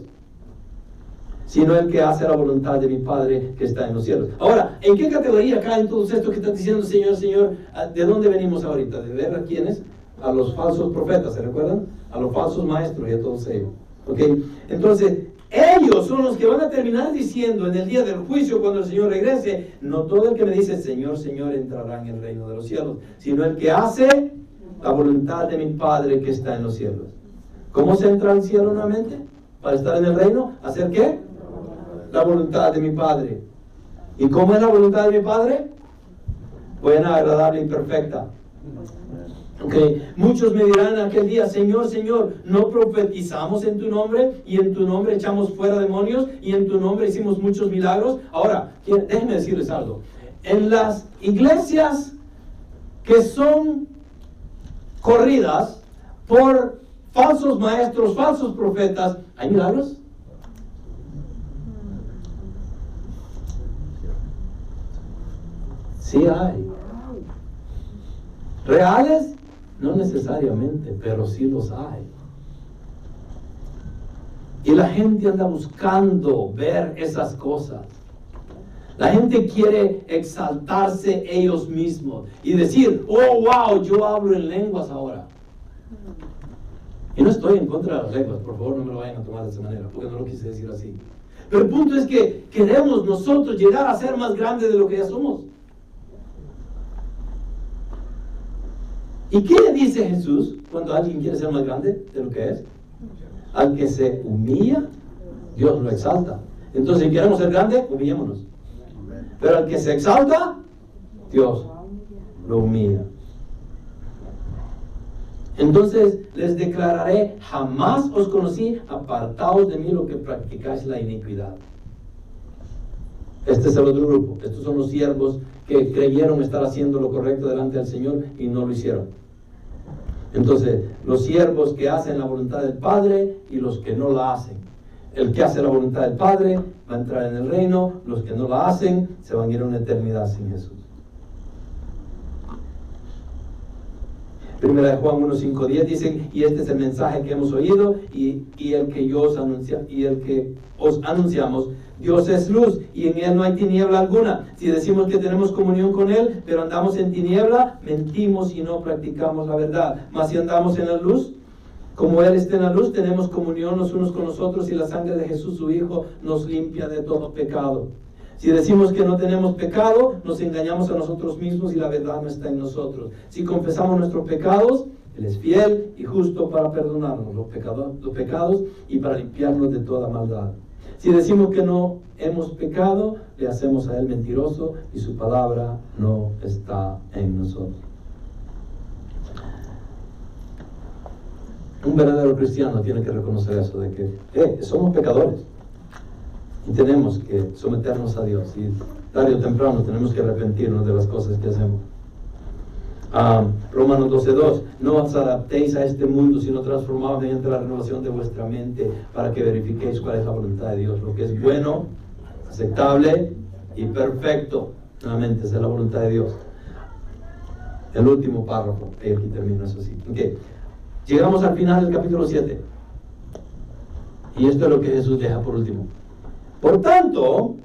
sino el que hace la voluntad de mi Padre que está en los cielos. Ahora, ¿en qué categoría caen todos estos que están diciendo Señor, Señor? ¿De dónde venimos ahorita? ¿De ver a quiénes? A los falsos profetas, ¿se recuerdan? A los falsos maestros y a todos ellos. ¿Ok? Entonces, ellos son los que van a terminar diciendo en el día del juicio, cuando el Señor regrese, no todo el que me dice Señor, Señor entrará en el reino de los cielos, sino el que hace la voluntad de mi Padre que está en los cielos. ¿Cómo se entra al cielo nuevamente? Para estar en el reino. ¿Hacer qué? La voluntad de mi Padre. ¿Y cómo es la voluntad de mi Padre? Buena, agradable y perfecta. Okay. Muchos me dirán en aquel día: Señor, Señor, ¿no profetizamos en tu nombre? Y en tu nombre echamos fuera demonios, y en tu nombre hicimos muchos milagros. Ahora, déjenme decirles algo. En las iglesias que son corridas por falsos maestros, falsos profetas, ¿hay milagros? Sí hay. ¿Reales? No necesariamente, pero sí los hay. Y la gente anda buscando ver esas cosas. La gente quiere exaltarse ellos mismos y decir: oh, wow, yo hablo en lenguas ahora. Y no estoy en contra de las lenguas, por favor no me lo vayan a tomar de esa manera, porque no lo quise decir así. Pero el punto es que queremos nosotros llegar a ser más grandes de lo que ya somos. ¿Y qué le dice Jesús cuando alguien quiere ser más grande de lo que es? Al que se humilla, Dios lo exalta. Entonces, si queremos ser grandes, humillémonos. Pero al que se exalta, Dios lo humilla. Entonces les declararé: jamás os conocí, apartaos de mí lo que practicáis la iniquidad. Este es el otro grupo. Estos son los siervos que creyeron estar haciendo lo correcto delante del Señor y no lo hicieron. Entonces, los siervos que hacen la voluntad del Padre y los que no la hacen. El que hace la voluntad del Padre va a entrar en el reino, los que no la hacen se van a ir a una eternidad sin Jesús. Primera de Juan 1:5-10 dice: y este es el mensaje que hemos oído y el que os anunciamos. Dios es luz y en Él no hay tiniebla alguna. Si decimos que tenemos comunión con Él, pero andamos en tiniebla, mentimos y no practicamos la verdad. Mas si andamos en la luz, como Él está en la luz, tenemos comunión los unos con los otros, y la sangre de Jesús, su Hijo, nos limpia de todo pecado. Si decimos que no tenemos pecado, nos engañamos a nosotros mismos y la verdad no está en nosotros. Si confesamos nuestros pecados, Él es fiel y justo para perdonarnos los pecados y para limpiarnos de toda maldad. Si decimos que no hemos pecado, le hacemos a Él mentiroso y su palabra no está en nosotros. Un verdadero cristiano tiene que reconocer eso, de que somos pecadores y tenemos que someternos a Dios, y tarde o temprano tenemos que arrepentirnos de las cosas que hacemos. Romanos 12:2: no os adaptéis a este mundo, sino transformaos mediante la renovación de vuestra mente, para que verifiquéis cuál es la voluntad de Dios, lo que es bueno, aceptable y perfecto. Nuevamente, esa es la voluntad de Dios. El último párrafo, y aquí termino, eso sí. Okay. Llegamos al final del capítulo 7. Y esto es lo que Jesús deja por último. Por tanto,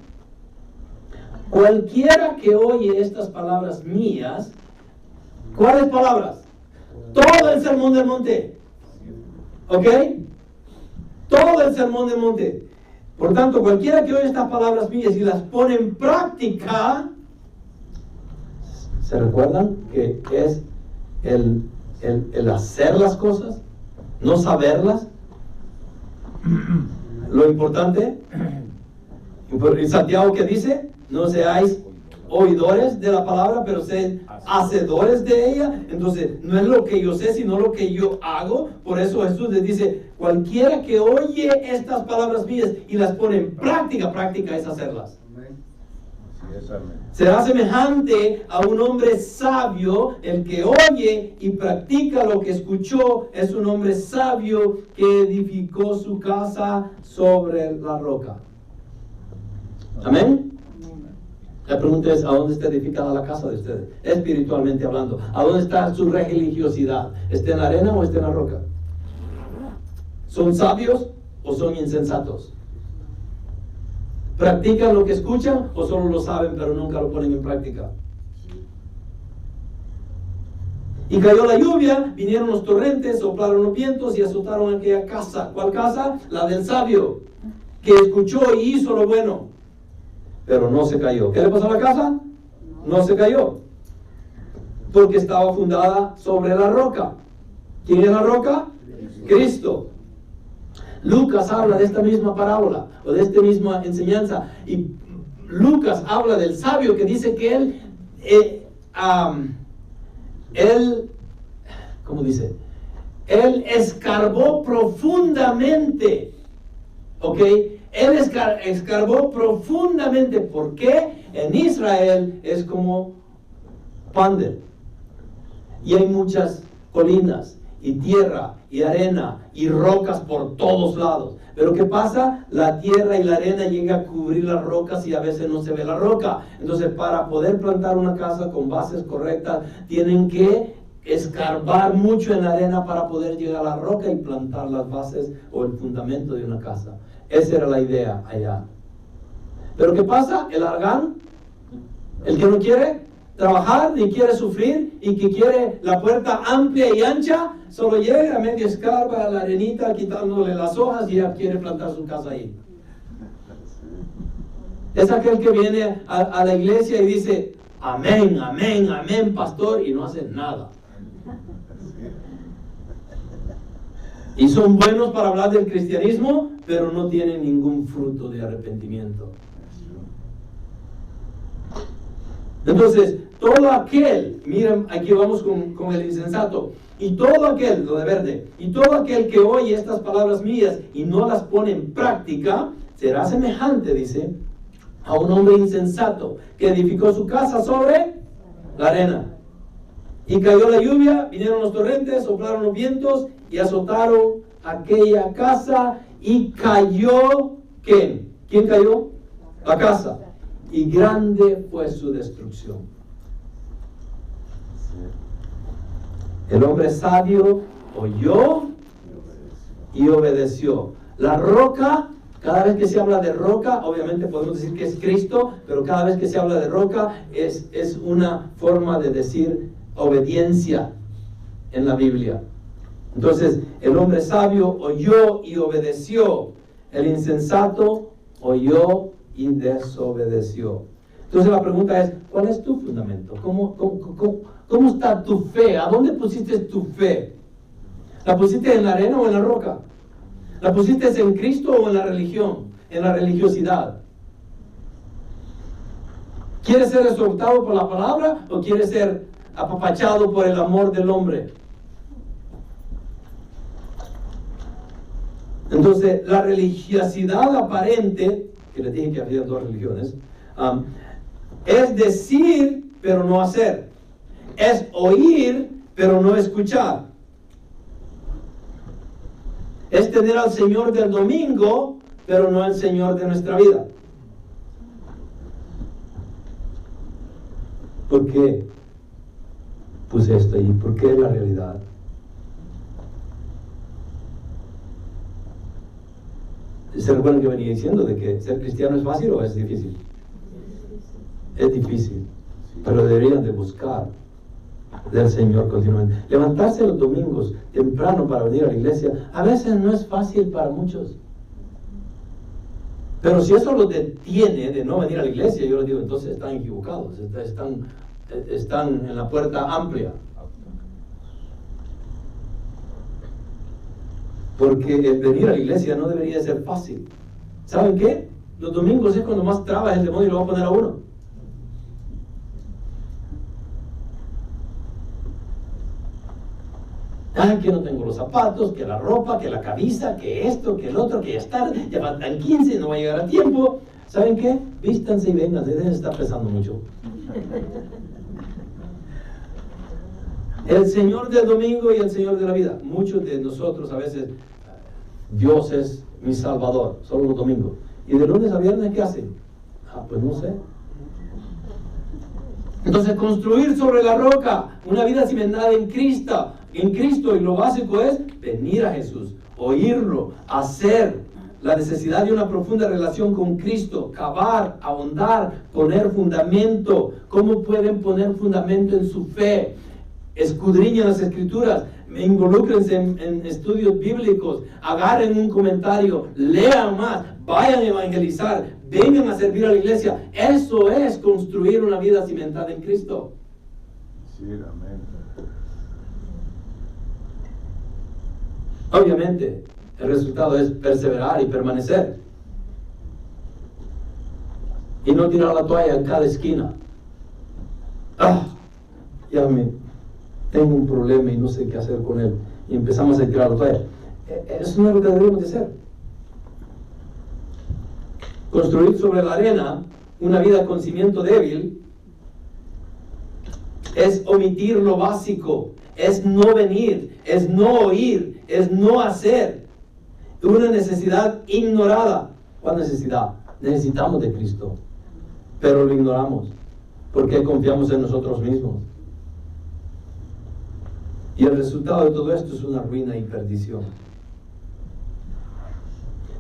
cualquiera que oye estas palabras mías. ¿Cuáles palabras? Todo el sermón del monte. ¿Ok? Todo el sermón del monte. Por tanto, cualquiera que oye estas palabras mías y las pone en práctica, ¿se recuerdan que es el hacer las cosas? No saberlas. Lo importante. ¿Y Santiago qué dice? No seáis oidores de la palabra, pero sed hacedores de ella. Entonces, no es lo que yo sé, sino lo que yo hago. Por eso Jesús les dice: cualquiera que oye estas palabras mías y las pone en práctica, práctica es hacerlas. Será semejante a un hombre sabio. El que oye y practica lo que escuchó es un hombre sabio que edificó su casa sobre la roca. Amén. La pregunta es: ¿a dónde está edificada la casa de ustedes? Espiritualmente hablando, ¿a dónde está su religiosidad? ¿Está en la arena o está en la roca? ¿Son sabios o son insensatos? ¿Practican lo que escuchan o solo lo saben pero nunca lo ponen en práctica? Y cayó la lluvia, vinieron los torrentes, soplaron los vientos y azotaron aquella casa. ¿Cuál casa? La del sabio, que escuchó y hizo lo bueno, pero no se cayó. ¿Qué le pasó a la casa? No se cayó. porque estaba fundada sobre la roca. ¿Quién es la roca? Cristo. Lucas habla de esta misma parábola o de esta misma enseñanza, y Lucas habla del sabio que dice que ¿cómo dice? Él escarbó profundamente, ¿ok? Él escarbó profundamente, porque en Israel es como Pandel, y hay muchas colinas, y tierra, y arena, y rocas por todos lados. Pero ¿qué pasa? La tierra y la arena llega a cubrir las rocas y a veces no se ve la roca. Entonces, para poder plantar una casa con bases correctas, tienen que escarbar mucho en la arena para poder llegar a la roca y plantar las bases o el fundamento de una casa. Esa era la idea allá. Pero ¿qué pasa? El argán, el que no quiere trabajar ni quiere sufrir y que quiere la puerta amplia y ancha, solo llega, medio escarba la arenita, quitándole las hojas, y ya quiere plantar su casa ahí. Es aquel que viene a la iglesia y dice: amén, amén, amén, pastor, y no hace nada. Y son buenos para hablar del cristianismo, pero no tienen ningún fruto de arrepentimiento. Entonces, todo aquel, miren, aquí vamos con el insensato, y todo aquel, lo de verde, y todo aquel que oye estas palabras mías y no las pone en práctica, será semejante, dice, a un hombre insensato que edificó su casa sobre la arena. Y cayó la lluvia, vinieron los torrentes, soplaron los vientos y azotaron aquella casa, y cayó, ¿quién? ¿Quién cayó? La casa. Y grande fue su destrucción. El hombre sabio oyó y obedeció. La roca, cada vez que se habla de roca, obviamente podemos decir que es Cristo, pero cada vez que se habla de roca es una forma de decir obediencia en la Biblia. Entonces, el hombre sabio oyó y obedeció. El insensato oyó y desobedeció. Entonces la pregunta es: ¿cuál es tu fundamento? ¿Cómo está tu fe? ¿A dónde pusiste tu fe? ¿La pusiste en la arena o en la roca? ¿La pusiste en Cristo o en la religión? En la religiosidad. ¿Quieres ser exhortado por la palabra o quieres ser apapachado por el amor del hombre? Entonces, la religiosidad aparente, que les dije que había dos religiones, es decir, pero no hacer. Es oír, pero no escuchar. Es tener al Señor del domingo, pero no al Señor de nuestra vida. ¿Por qué puse esto ahí? ¿Por qué es la realidad? ¿Se recuerdan que venía diciendo de que ser cristiano es fácil o es difícil? Es difícil, pero deberían de buscar del Señor continuamente. Levantarse los domingos temprano para venir a la iglesia, a veces no es fácil para muchos. Pero si eso los detiene de no venir a la iglesia, yo les digo, entonces están equivocados, están en la puerta amplia. Porque el venir a la iglesia no debería ser fácil. ¿Saben qué? Los domingos es cuando más traba el demonio lo va a poner a uno. Ay, que no tengo los zapatos, que la ropa, que la camisa, que esto, que el otro, que ya es tarde, ya faltan 15, no va a llegar a tiempo. ¿Saben qué? Vístanse y vengan, se está pesando mucho. El Señor del domingo y el Señor de la vida. Muchos de nosotros a veces, Dios es mi Salvador, solo los domingos. ¿Y de lunes a viernes qué hacen? Pues no sé. Entonces, construir sobre la roca una vida cimentada en Cristo, y lo básico es venir a Jesús, oírlo, hacer. La necesidad de una profunda relación con Cristo, cavar, ahondar, poner fundamento. ¿Cómo pueden poner fundamento en su fe? Escudriñen las Escrituras, involúcrense en estudios bíblicos, agarren un comentario, lean más, vayan a evangelizar, vengan a servir a la iglesia. Eso es construir una vida cimentada en Cristo. Decir amén. Obviamente, el resultado es perseverar y permanecer. Y no tirar la toalla en cada esquina. Tengo un problema y no sé qué hacer con él. Y empezamos a tirar la toalla. Eso no es lo que deberíamos de hacer. Construir sobre la arena una vida con cimiento débil es omitir lo básico, es no venir, es no oír, es no hacer. Una necesidad ignorada. ¿Cuál necesidad? Necesitamos de Cristo, pero lo ignoramos porque confiamos en nosotros mismos. Y el resultado de todo esto es una ruina y perdición.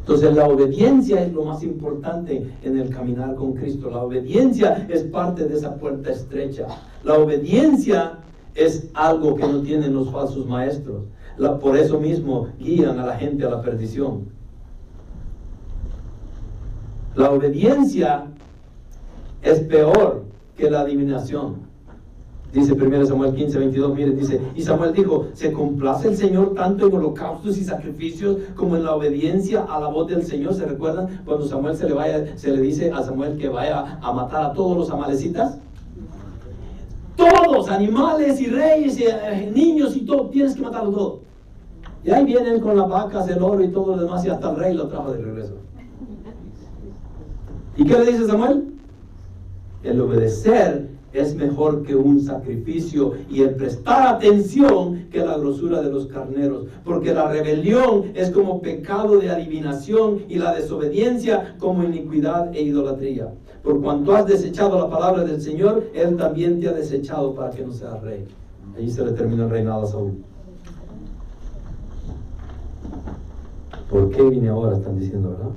Entonces la obediencia es lo más importante en el caminar con Cristo. La obediencia es parte de esa puerta estrecha. La obediencia es algo que no tienen los falsos maestros. Por eso mismo guían a la gente a la perdición. La obediencia es peor que la adivinación. Dice 1 Samuel 15:22, miren, dice, y Samuel dijo, ¿se complace el Señor tanto en holocaustos y sacrificios como en la obediencia a la voz del Señor? ¿Se recuerdan cuando Samuel se le dice a Samuel que vaya a matar a todos los amalecitas? Todos, animales y reyes y niños y todo, tienes que matarlo todo. Y ahí vienen con las vacas, el oro y todo lo demás, y hasta el rey lo trajo de regreso. ¿Y qué le dice Samuel? El obedecer es mejor que un sacrificio y el prestar atención que la grosura de los carneros, porque la rebelión es como pecado de adivinación y la desobediencia como iniquidad e idolatría. Por cuanto has desechado la palabra del Señor, Él también te ha desechado para que no seas rey. Allí se le terminó el reinado a Saúl. ¿Por qué vine ahora? Están diciendo, ¿verdad?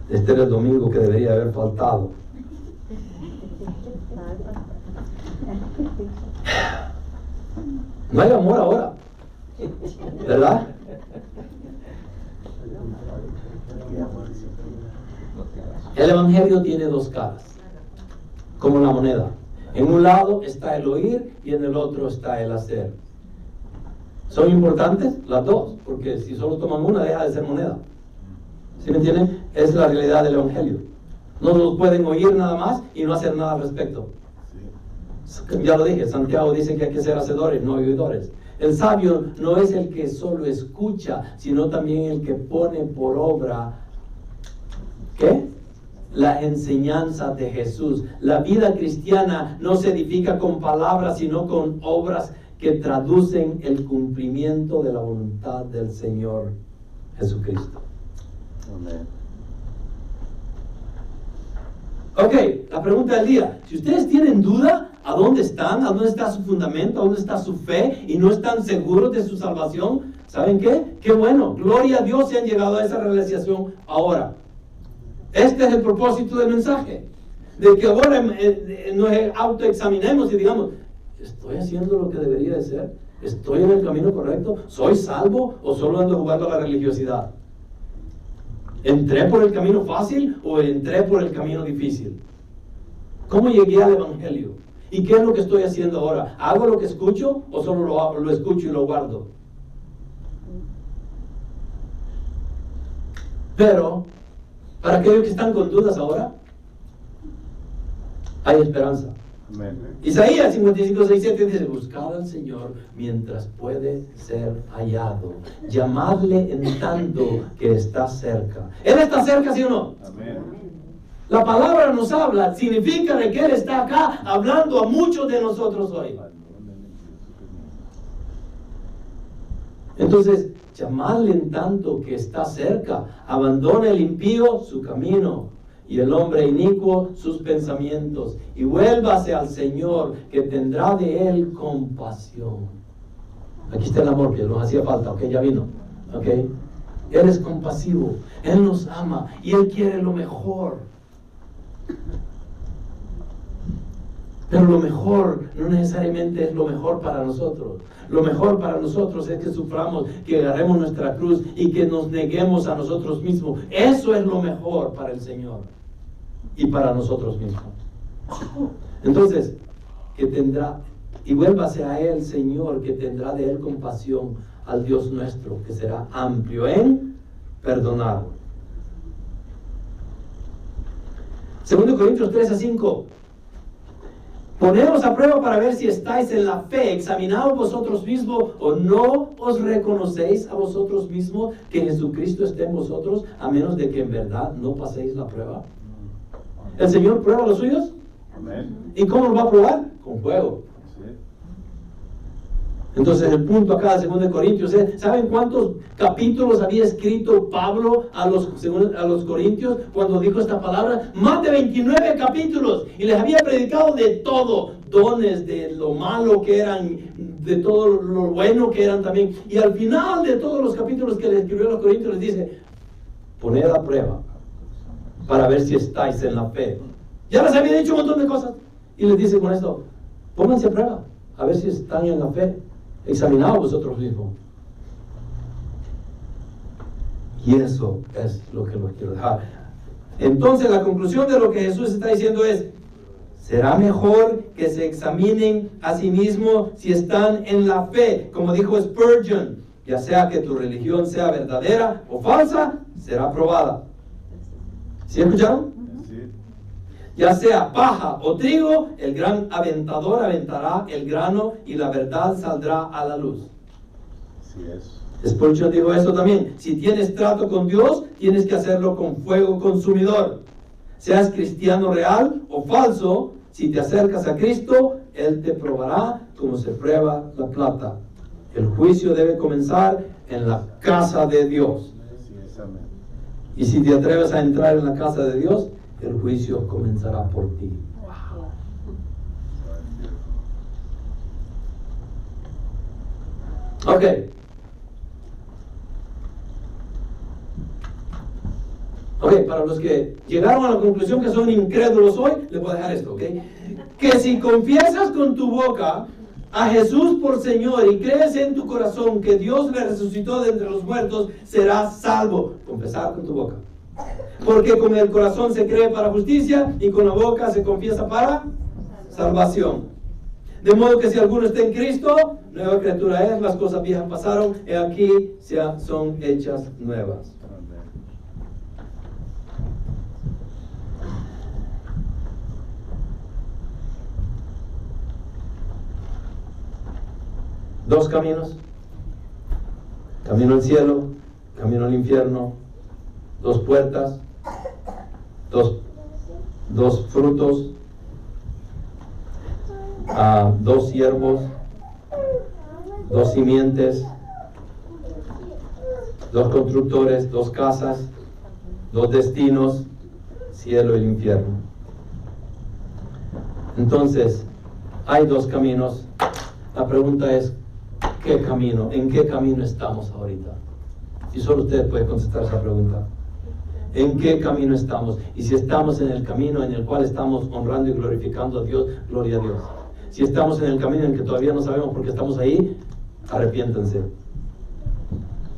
Este era el domingo que debería haber faltado. No hay amor ahora, ¿verdad? El evangelio tiene dos caras, como la moneda. En un lado está el oír y en el otro está el hacer. ¿Son importantes? Las dos, porque si solo toman una deja de ser moneda. ¿Sí me entienden? Es la realidad del evangelio. No nos pueden oír nada más y no hacer nada al respecto. Ya lo dije, Santiago dice que hay que ser hacedores, no oidores. El sabio no es el que solo escucha, sino también el que pone por obra, ¿qué? La enseñanza de Jesús. La vida cristiana no se edifica con palabras, sino con obras que traducen el cumplimiento de la voluntad del Señor Jesucristo. Amén. Ok, la pregunta del día. Si ustedes tienen duda, ¿a dónde están? ¿A dónde está su fundamento? ¿A dónde está su fe? Y no están seguros de su salvación. ¿Saben qué? Qué bueno. Gloria a Dios si han llegado a esa realización ahora. Este es el propósito del mensaje. De que ahora nos autoexaminemos y digamos, ¿estoy haciendo lo que debería de ser? ¿Estoy en el camino correcto? ¿Soy salvo o solo ando jugando a la religiosidad? ¿Entré por el camino fácil o entré por el camino difícil? ¿Cómo llegué al evangelio? ¿Y qué es lo que estoy haciendo ahora? ¿Hago lo que escucho o solo lo escucho y lo guardo? Pero, para aquellos que están con dudas ahora, hay esperanza. Amén. Isaías 55:6-7 dice, buscad al Señor mientras puede ser hallado, llamadle en tanto que está cerca. ¿Él está cerca, sí o no? Amén. La palabra nos habla, significa de que Él está acá hablando a muchos de nosotros hoy. Entonces, llamadle en tanto que está cerca, abandona el impío su camino y el hombre inicuo sus pensamientos, y vuélvase al Señor, que tendrá de él compasión. Aquí está el amor que nos hacía falta, ok, ya vino, ok. Él es compasivo, Él nos ama y Él quiere lo mejor. Pero lo mejor no necesariamente es lo mejor para nosotros. Lo mejor para nosotros es que suframos, que agarremos nuestra cruz y que nos neguemos a nosotros mismos. Eso es lo mejor para el Señor y para nosotros mismos. Entonces, que tendrá, y vuélvase a Él, Señor, que tendrá de Él compasión, al Dios nuestro, que será amplio en perdonar. 2 Corintios 3-5. Poneos a prueba para ver si estáis en la fe. Examinaos vosotros mismos, o no os reconocéis a vosotros mismos que Jesucristo esté en vosotros, a menos de que en verdad no paséis la prueba. ¿El Señor prueba a los suyos? Amén. ¿Y cómo lo va a probar? Con fuego. Sí. Entonces el punto acá de 2 Corintios es, ¿saben cuántos capítulos había escrito Pablo a los Corintios cuando dijo esta palabra? Más de 29 capítulos, y les había predicado de todo, dones, de lo malo que eran, de todo lo bueno que eran también, y al final de todos los capítulos que les escribió a los Corintios les dice, poned a prueba para ver si estáis en la fe. Ya les había dicho un montón de cosas, y les dice con esto, pónganse a prueba a ver si están en la fe. Examinaos vosotros mismos. Y eso es lo que los quiero dejar. Entonces la conclusión de lo que Jesús está diciendo es, será mejor que se examinen a sí mismos si están en la fe, como dijo Spurgeon, ya sea que tu religión sea verdadera o falsa, será probada. ¿Sí escucharon? Ya sea paja o trigo, el gran aventador aventará el grano y la verdad saldrá a la luz. Así es. Spurgeon dijo eso también. Si tienes trato con Dios, tienes que hacerlo con fuego consumidor. Seas cristiano real o falso, si te acercas a Cristo, Él te probará como se prueba la plata. El juicio debe comenzar en la casa de Dios. Así es, amén. Y si te atreves a entrar en la casa de Dios, el juicio comenzará por ti. Ok. Para los que llegaron a la conclusión que son incrédulos hoy, les voy a dejar esto, que si confiesas con tu boca a Jesús por Señor y crees en tu corazón que Dios le resucitó de entre los muertos, serás salvo. Confesar con tu boca. Porque con el corazón se cree para justicia y con la boca se confiesa para salvación. De modo que si alguno está en Cristo, nueva criatura es, las cosas viejas pasaron, y aquí son hechas nuevas. Dos caminos: camino al cielo, camino al infierno. Dos puertas, dos frutos, dos siervos, dos simientes, dos constructores, dos casas, dos destinos, cielo y infierno. Entonces, hay dos caminos. La pregunta es, ¿qué camino? ¿En qué camino estamos ahorita? Y solo usted puede contestar esa pregunta. ¿En qué camino estamos? Y si estamos en el camino en el cual estamos honrando y glorificando a Dios, gloria a Dios. Si estamos en el camino en que todavía no sabemos por qué estamos ahí, arrepiéntanse.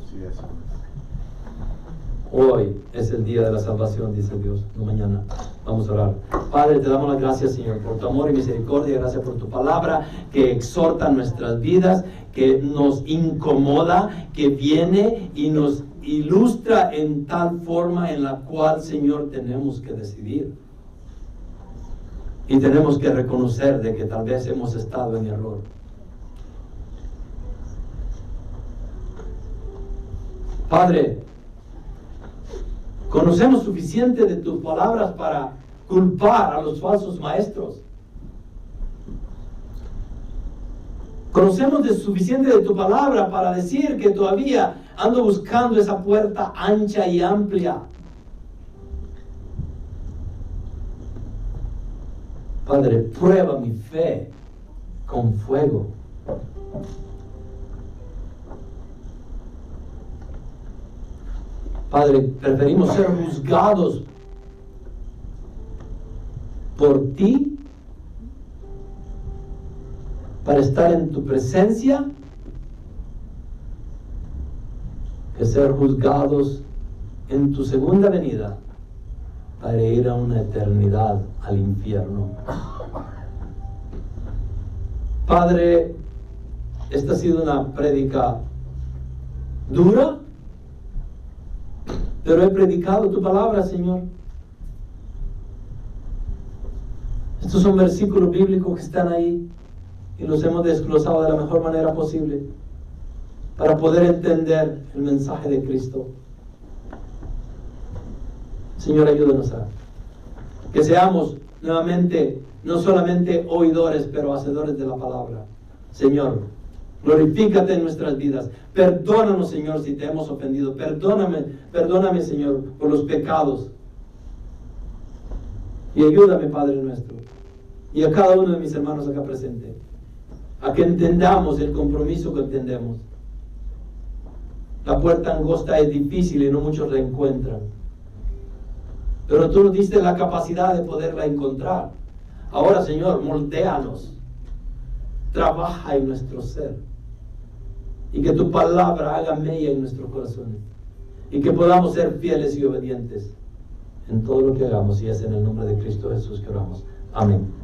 Así es. Hoy es el día de la salvación, dice Dios, no mañana. Vamos a orar. Padre, te damos las gracias, Señor, por tu amor y misericordia. Gracias por tu palabra que exhorta nuestras vidas, que nos incomoda, que viene y nos ilustra en tal forma en la cual, Señor, tenemos que decidir. Y tenemos que reconocer de que tal vez hemos estado en error. Padre, conocemos suficiente de tus palabras para culpar a los falsos maestros. Conocemos suficiente de tu palabra para decir que todavía ando buscando esa puerta ancha y amplia. Padre, prueba mi fe con fuego. Padre, preferimos ser juzgados por ti para estar en tu presencia que ser juzgados en tu segunda venida para ir a una eternidad al infierno. Padre, esta ha sido una prédica dura, pero he predicado tu palabra, Señor. Estos son versículos bíblicos que están ahí y los hemos desglosado de la mejor manera posible para poder entender el mensaje de Cristo. Señor, ayúdanos a que seamos nuevamente no solamente oidores, pero hacedores de la palabra. Señor, glorifícate en nuestras vidas. Perdónanos, Señor, si te hemos ofendido. Perdóname, Señor, por los pecados. Y ayúdame, Padre nuestro, y a cada uno de mis hermanos acá presente, a que entendamos el compromiso que entendemos. La puerta angosta es difícil y no muchos la encuentran, pero tú nos diste la capacidad de poderla encontrar. Ahora, Señor, moldéanos, trabaja en nuestro ser, y que tu palabra haga mella en nuestros corazones, y que podamos ser fieles y obedientes en todo lo que hagamos, y es en el nombre de Cristo Jesús que oramos. Amén.